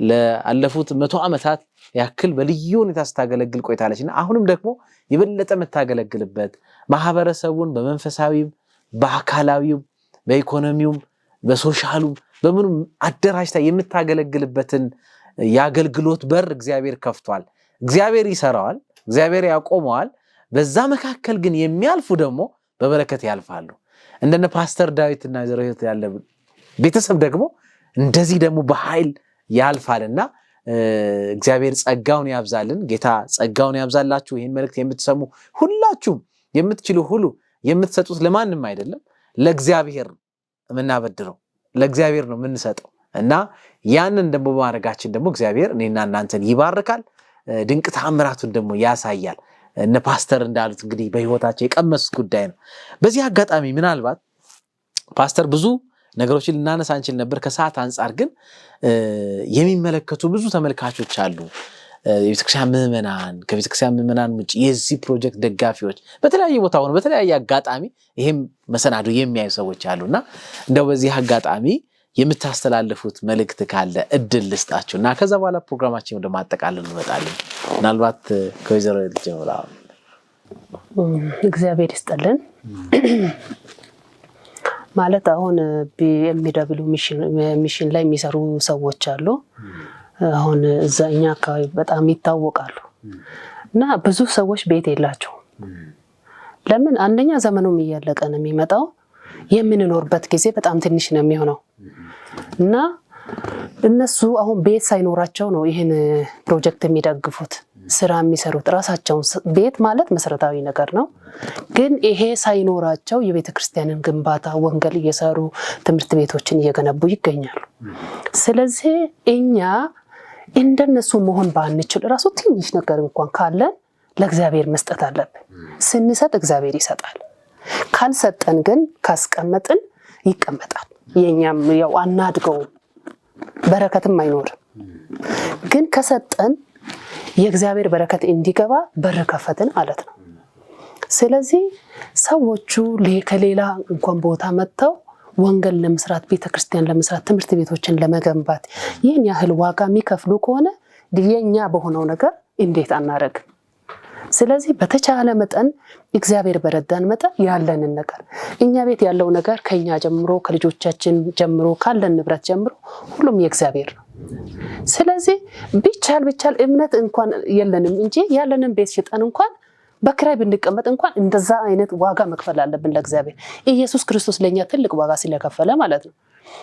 Speaker 1: ለአለፉት 100 ዓመታት ያክል በልዩ ሁኔታ ስታገለግል ቆይታለችና አሁንም ደግሞ የበለጠ የምታገለግልበት ማህበረሰቡን በመንፈሳዊም በአካላዊም በኢኮኖሚውም በሶሻሉም በምኑም አደራጅታ የምታገለግልበትን የአገልግሎት በር እግዚአብሔር ከፍቷል። እግዚአብሔር ይሰራዋል፣ እግዚአብሔር ያቆመዋል። በዛ መካከል ግን የሚያልፉ ደግሞ በበረከት ያልፋሉ። እንደነ ፓስተር ዳዊትና ዘረህት ያለ ቤተሰብ ደግሞ እንደዚህ ደግሞ በኃይል ያልፋልና እግዚአብሔር ጸጋውን ያብዛልን። ጌታ ጸጋውን ያብዛላችሁ። ይህን መልእክት የምትሰሙ ሁላችሁም የምትችሉ ሁሉ የምትሰጡት ለማንም አይደለም፣ ለእግዚአብሔር የምናበድረው ለእግዚአብሔር ነው የምንሰጠው እና ያንን ደግሞ በማድረጋችን ደግሞ እግዚአብሔር እኔና እናንተን ይባርካል። ድንቅ ተአምራቱን ደግሞ ያሳያል። እነ ፓስተር እንዳሉት እንግዲህ በህይወታቸው የቀመሱት ጉዳይ ነው። በዚህ አጋጣሚ ምናልባት ፓስተር ብዙ ነገሮችን ልናነሳ እንችል ነበር። ከሰዓት አንጻር ግን የሚመለከቱ ብዙ ተመልካቾች አሉ። የቤተክርስቲያን ምዕመናን፣ ከቤተክርስቲያን ምዕመናን ውጭ የዚህ ፕሮጀክት ደጋፊዎች በተለያየ ቦታ ሆነው በተለያየ አጋጣሚ ይሄም መሰናዶ የሚያዩ ሰዎች አሉና እንደው በዚህ አጋጣሚ የምታስተላልፉት መልእክት ካለ እድል ልስጣችሁ እና ከዛ በኋላ ፕሮግራማችን ወደ ማጠቃለል እንመጣለን። ምናልባት ከወይዘሮ ልጀምራ።
Speaker 3: እግዚአብሔር ይስጥልን። ማለት አሁን BMW ሚሽን ላይ የሚሰሩ ሰዎች አሉ። አሁን እዛ እኛ አካባቢ በጣም ይታወቃሉ እና ብዙ ሰዎች ቤት የላቸውም። ለምን? አንደኛ ዘመኑም እያለቀ ነው የሚመጣው፣ የምንኖርበት ጊዜ በጣም ትንሽ ነው የሚሆነው እና እነሱ አሁን ቤት ሳይኖራቸው ነው ይህን ፕሮጀክት የሚደግፉት ስራ የሚሰሩት። ራሳቸውን ቤት ማለት መሰረታዊ ነገር ነው፣ ግን ይሄ ሳይኖራቸው የቤተ ክርስቲያንን ግንባታ ወንጌል እየሰሩ ትምህርት ቤቶችን እየገነቡ ይገኛሉ። ስለዚህ እኛ እንደነሱ መሆን ባንችል ራሱ ትንሽ ነገር እንኳን ካለን ለእግዚአብሔር መስጠት አለብን። ስንሰጥ እግዚአብሔር ይሰጣል። ካልሰጠን ግን ካስቀመጥን ይቀመጣል። የኛም ያው አናድገውም፣ በረከትም አይኖርም። ግን ከሰጠን የእግዚአብሔር በረከት እንዲገባ በር ከፈትን ማለት ነው። ስለዚህ ሰዎቹ ከሌላ እንኳን ቦታ መጥተው ወንጌል ለመስራት፣ ቤተክርስቲያን ለመስራት፣ ትምህርት ቤቶችን ለመገንባት ይህን ያህል ዋጋ የሚከፍሉ ከሆነ የኛ በሆነው ነገር እንዴት አናረግም? ስለዚህ በተቻለ መጠን እግዚአብሔር በረዳን መጠን ያለንን ነገር እኛ ቤት ያለው ነገር ከኛ ጀምሮ ከልጆቻችን ጀምሮ ካለን ንብረት ጀምሮ ሁሉም የእግዚአብሔር ነው። ስለዚህ ቢቻል እምነት እንኳን የለንም እንጂ ያለንን ቤት ሽጠን እንኳን በክራይ ብንቀመጥ እንኳን እንደዛ አይነት ዋጋ መክፈል አለብን ለእግዚአብሔር። ኢየሱስ ክርስቶስ ለኛ ትልቅ ዋጋ ስለከፈለ ማለት ነው።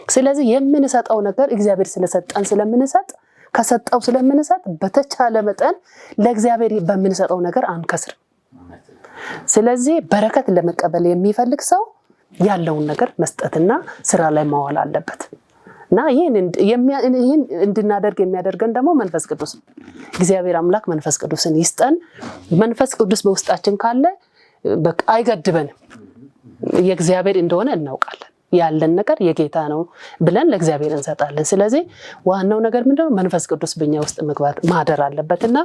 Speaker 3: ስለዚህ የምንሰጠው ነገር እግዚአብሔር ስለሰጠን ስለምንሰጥ ከሰጠው ስለምንሰጥ በተቻለ መጠን ለእግዚአብሔር በምንሰጠው ነገር አንከስር። ስለዚህ በረከት ለመቀበል የሚፈልግ ሰው ያለውን ነገር መስጠትና ስራ ላይ ማዋል አለበት እና ይህን እንድናደርግ የሚያደርገን ደግሞ መንፈስ ቅዱስ ነው። እግዚአብሔር አምላክ መንፈስ ቅዱስን ይስጠን። መንፈስ ቅዱስ በውስጣችን ካለ በቃ አይገድበንም። የእግዚአብሔር እንደሆነ እናውቃለን። ያለን ነገር የጌታ ነው ብለን ለእግዚአብሔር እንሰጣለን። ስለዚህ ዋናው ነገር ምንድነው? መንፈስ ቅዱስ በእኛ ውስጥ መግባት ማደር አለበትና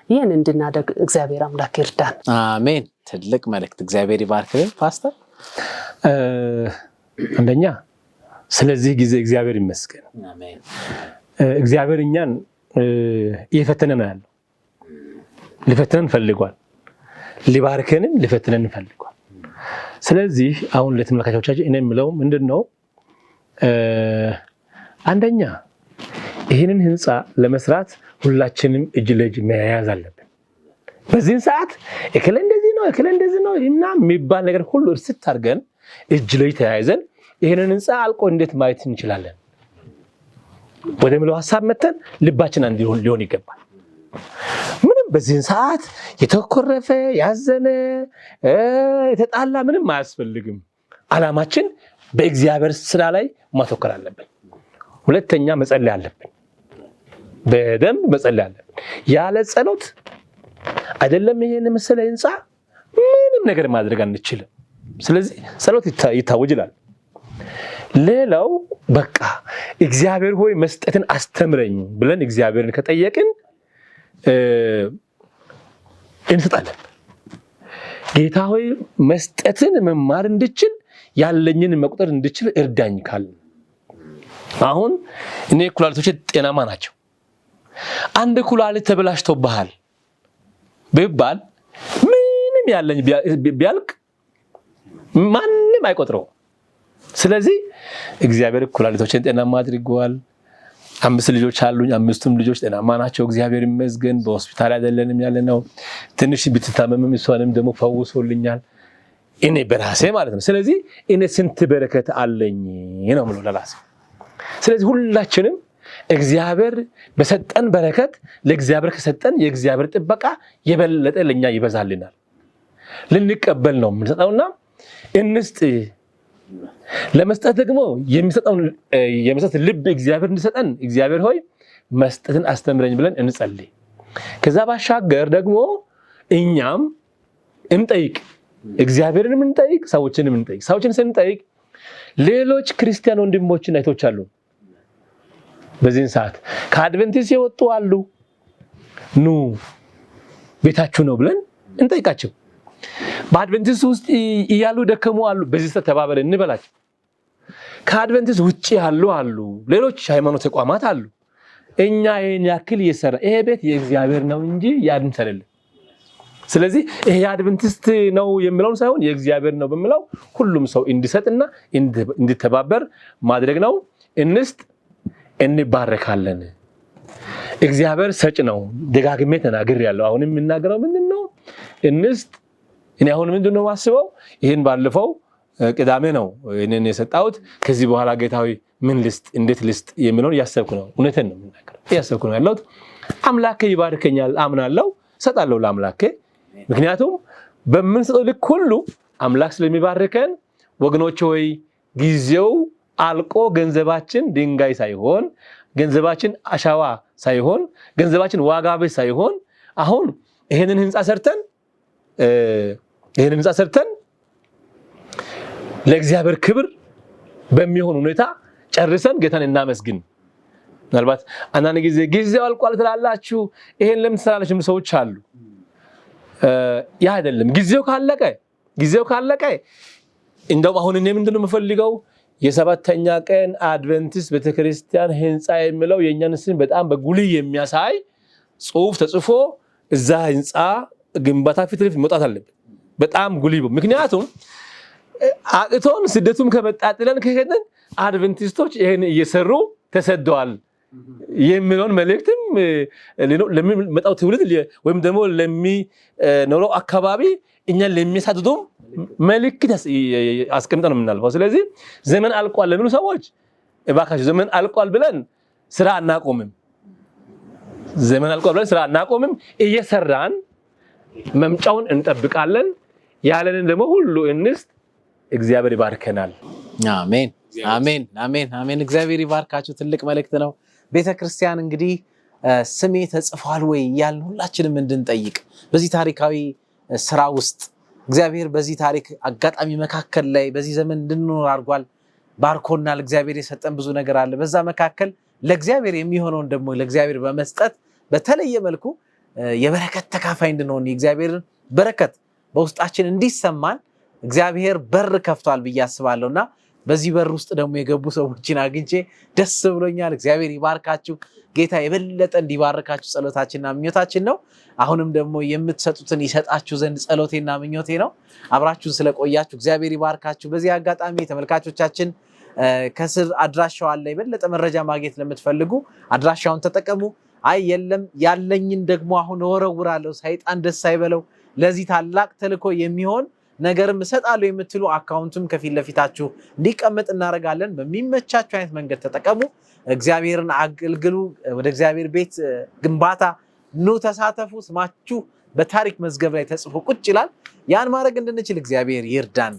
Speaker 3: ይህን እንድናደርግ እግዚአብሔር አምላክ ይርዳን።
Speaker 1: አሜን። ትልቅ መልእክት። እግዚአብሔር ይባርክልን ፓስተር።
Speaker 2: አንደኛ ስለዚህ ጊዜ እግዚአብሔር ይመስገን። እግዚአብሔር እኛን እየፈተነ ነው ያለው። ሊፈትነን ፈልጓል። ሊባርከንም ሊፈትነን ፈልጓል። ስለዚህ አሁን ለተመልካቾቻችን እኔ የምለው ምንድነው? አንደኛ ይህንን ህንፃ ለመስራት ሁላችንም እጅ ለእጅ መያያዝ አለብን። በዚህን ሰዓት እከለ እንደዚህ ነው እና የሚባል ነገር ሁሉ እርስት አድርገን እጅ ለእጅ ተያይዘን ይህንን ህንፃ አልቆ እንዴት ማየት እንችላለን ወደሚለው ሀሳብ መተን ልባችን አንድ ሊሆን ይገባል። ምንም በዚህን ሰዓት የተኮረፈ ያዘነ የተጣላ ምንም አያስፈልግም። ዓላማችን በእግዚአብሔር ስራ ላይ ማተኮር አለብን። ሁለተኛ መጸለይ አለብን። በደንብ መጸለይ አለብን። ያለ ጸሎት አይደለም ይሄን መሰለ ህንፃ ምንም ነገር ማድረግ አንችልም። ስለዚህ ጸሎት ይታወጅላል። ሌላው በቃ እግዚአብሔር ሆይ መስጠትን አስተምረኝ ብለን እግዚአብሔርን ከጠየቅን እንሰጣለን። ጌታ ሆይ መስጠትን መማር እንድችል ያለኝን መቁጠር እንድችል እርዳኝ ካል አሁን እኔ ኩላሊቶቼ ጤናማ ናቸው። አንድ ኩላሊት ተበላሽቶብሃል ቢባል ምንም ያለኝ ቢያልቅ ማንም አይቆጥረው። ስለዚህ እግዚአብሔር ኩላሊቶቼን ጤናማ አድርጓል። 5 ልጆች አሉኝ። 5ቱም ልጆች ጤናማ ናቸው፣ እግዚአብሔር ይመስገን። በሆስፒታል አይደለንም ያለነው። ትንሽ ብትታመምም እሷንም ደግሞ ፈውሶልኛል እኔ በራሴ ማለት ነው። ስለዚህ እኔ ስንት በረከት አለኝ ነው ማለት ለራሴ። ስለዚህ ሁላችንም እግዚአብሔር በሰጠን በረከት ለእግዚአብሔር ከሰጠን የእግዚአብሔር ጥበቃ የበለጠ ለኛ ይበዛልናል። ልንቀበል ነው የምንሰጠውና እንስጥ። ለመስጠት ደግሞ የሚሰጥ ልብ እግዚአብሔር እንዲሰጠን እግዚአብሔር ሆይ መስጠትን አስተምረኝ ብለን እንጸልይ። ከዛ ባሻገር ደግሞ እኛም እንጠይቅ፣ እግዚአብሔርንም እንጠይቅ፣ ሰዎችንም እንጠይቅ። ሰዎችን ስንጠይቅ ሌሎች ክርስቲያን ወንድሞችና እህቶች አሉ በዚህን ሰዓት ከአድቨንቲስት የወጡ አሉ፣ ኑ ቤታችሁ ነው ብለን እንጠይቃቸው። በአድቨንቲስት ውስጥ እያሉ ደከሙ አሉ፣ በዚህ ሰዓት ተባበለን እንበላቸው። ከአድቨንቲስት ውጪ አሉ፣ ሌሎች ሃይማኖት ተቋማት አሉ። እኛ ይሄን ያክል እየሰራ ይሄ ቤት የእግዚአብሔር ነው እንጂ የአድቨንቲስት አይደለም። ስለዚህ ይሄ የአድቨንቲስት ነው የሚለውን ሳይሆን የእግዚአብሔር ነው በሚለው ሁሉም ሰው እንዲሰጥና እንዲተባበር ማድረግ ነው። እንስጥ፣ እንባረካለን። እግዚአብሔር ሰጭ ነው። ደጋግሜ ተናግሬያለሁ። አሁንም የምናገረው ምንድነው? እንስጥ። እኔ አሁን ምንድነው ማስበው? ይሄን ባለፈው ቅዳሜ ነው እኔን የሰጣሁት። ከዚህ በኋላ ጌታዊ ምን ልስጥ፣ እንዴት ልስጥ የሚለውን እያሰብኩ ነው። እውነቴን ነው የምናገረው፣ እያሰብኩ ነው ያለሁት። አምላኬ ይባርከኛል፣ አምናለሁ፣ እሰጣለሁ ለአምላኬ። ምክንያቱም በምንሰጠው ልክ ሁሉ አምላክ ስለሚባርከን ወገኖች ሆይ ጊዜው አልቆ ገንዘባችን ድንጋይ ሳይሆን ገንዘባችን አሻዋ ሳይሆን ገንዘባችን ዋጋ ቢስ ሳይሆን አሁን ይሄንን ህንጻ ሰርተን ለእግዚአብሔር ክብር በሚሆን ሁኔታ ጨርሰን ጌታን እናመስግን። ምናልባት አንዳንድ ጊዜ ጊዜው አልቋል ትላላችሁ፣ ይሄን ለምን ትሰራላችሁ ሰዎች አሉ። ያ አይደለም። ጊዜው ካለቀ እንደውም አሁን እኔ ምንድነው የምፈልገው የሰባተኛ ቀን አድቬንቲስት ቤተክርስቲያን ህንጻ የሚለው የኛን ስም በጣም በጉልህ የሚያሳይ ጽሁፍ ተጽፎ እዛ ህንጻ ግንባታ ፊት ለፊት መውጣት አለበት። በጣም ጉልህ። ምክንያቱም አቅቶን ስደቱም ከመጣጥለን ከሄድን አድቬንቲስቶች ይሄን እየሰሩ ተሰደዋል የሚለውን መልእክትም ለሚመጣው ትውልድ ወይም ደግሞ ለሚኖረው አካባቢ እኛን ለሚያሳድዱም መልእክት አስቀምጠን ነው የምናልፈው። ስለዚህ ዘመን አልቋል ለሚሉ ሰዎች እባካችሁ ዘመን አልቋል ብለን ስራ አናቆምም። እየሰራን መምጫውን እንጠብቃለን። ያለንን ደግሞ ሁሉ እንስጥ። እግዚአብሔር ይባርከናል።
Speaker 1: አሜን አሜን አሜን አሜን። እግዚአብሔር ይባርካችሁ። ትልቅ መልእክት ነው። ቤተክርስቲያን እንግዲህ ስሜ ተጽፏል ወይ እያልን ሁላችንም እንድንጠይቅ በዚህ ታሪካዊ ስራ ውስጥ እግዚአብሔር በዚህ ታሪክ አጋጣሚ መካከል ላይ በዚህ ዘመን እንድንኖር አድርጓል። ባርኮናል። እግዚአብሔር የሰጠን ብዙ ነገር አለ። በዛ መካከል ለእግዚአብሔር የሚሆነውን ደግሞ ለእግዚአብሔር በመስጠት በተለየ መልኩ የበረከት ተካፋይ እንድንሆን የእግዚአብሔርን በረከት በውስጣችን እንዲሰማን እግዚአብሔር በር ከፍቷል ብዬ አስባለሁና በዚህ በር ውስጥ ደግሞ የገቡ ሰዎችን አግኝቼ ደስ ብሎኛል። እግዚአብሔር ይባርካችሁ። ጌታ የበለጠ እንዲባርካችሁ ጸሎታችንና ምኞታችን ነው። አሁንም ደግሞ የምትሰጡትን ይሰጣችሁ ዘንድ ጸሎቴና ምኞቴ ነው። አብራችሁን ስለቆያችሁ እግዚአብሔር ይባርካችሁ። በዚህ አጋጣሚ ተመልካቾቻችን ከስር አድራሻው አለ። የበለጠ መረጃ ማግኘት ለምትፈልጉ አድራሻውን ተጠቀሙ። አይ የለም ያለኝን ደግሞ አሁን እወረውራለሁ ሰይጣን ደስ አይበለው ለዚህ ታላቅ ተልእኮ የሚሆን ነገርም እሰጣለሁ የምትሉ አካውንቱም ከፊት ለፊታችሁ እንዲቀመጥ እናደርጋለን። በሚመቻችሁ አይነት መንገድ ተጠቀሙ። እግዚአብሔርን አገልግሉ። ወደ እግዚአብሔር ቤት ግንባታ ኑ ተሳተፉ። ስማችሁ በታሪክ መዝገብ ላይ ተጽፎ ቁጭ ይላል። ያን ማድረግ እንድንችል እግዚአብሔር ይርዳን።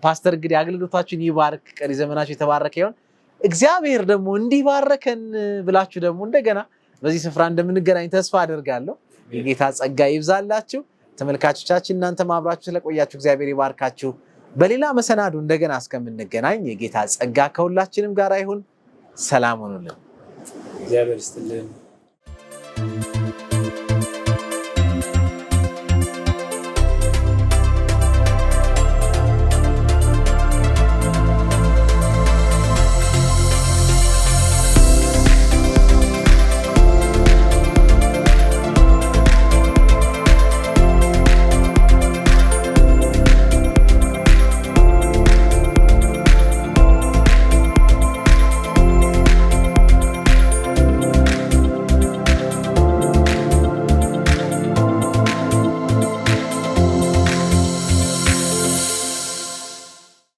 Speaker 1: ፓስተር እንግዲህ አገልግሎታችሁን ይባርክ። ቀሪ ዘመናችሁ የተባረከ ይሁን። እግዚአብሔር ደግሞ እንዲባረከን ብላችሁ ደግሞ እንደገና በዚህ ስፍራ እንደምንገናኝ ተስፋ አደርጋለሁ። የጌታ ጸጋ ይብዛላችሁ። ተመልካቾቻችን እናንተም አብራችሁ ስለቆያችሁ እግዚአብሔር ይባርካችሁ። በሌላ መሰናዱ እንደገና እስከምንገናኝ የጌታ ጸጋ ከሁላችንም ጋር ይሁን። ሰላም ሁኑልን።
Speaker 2: እግዚአብሔር ይስጥልን።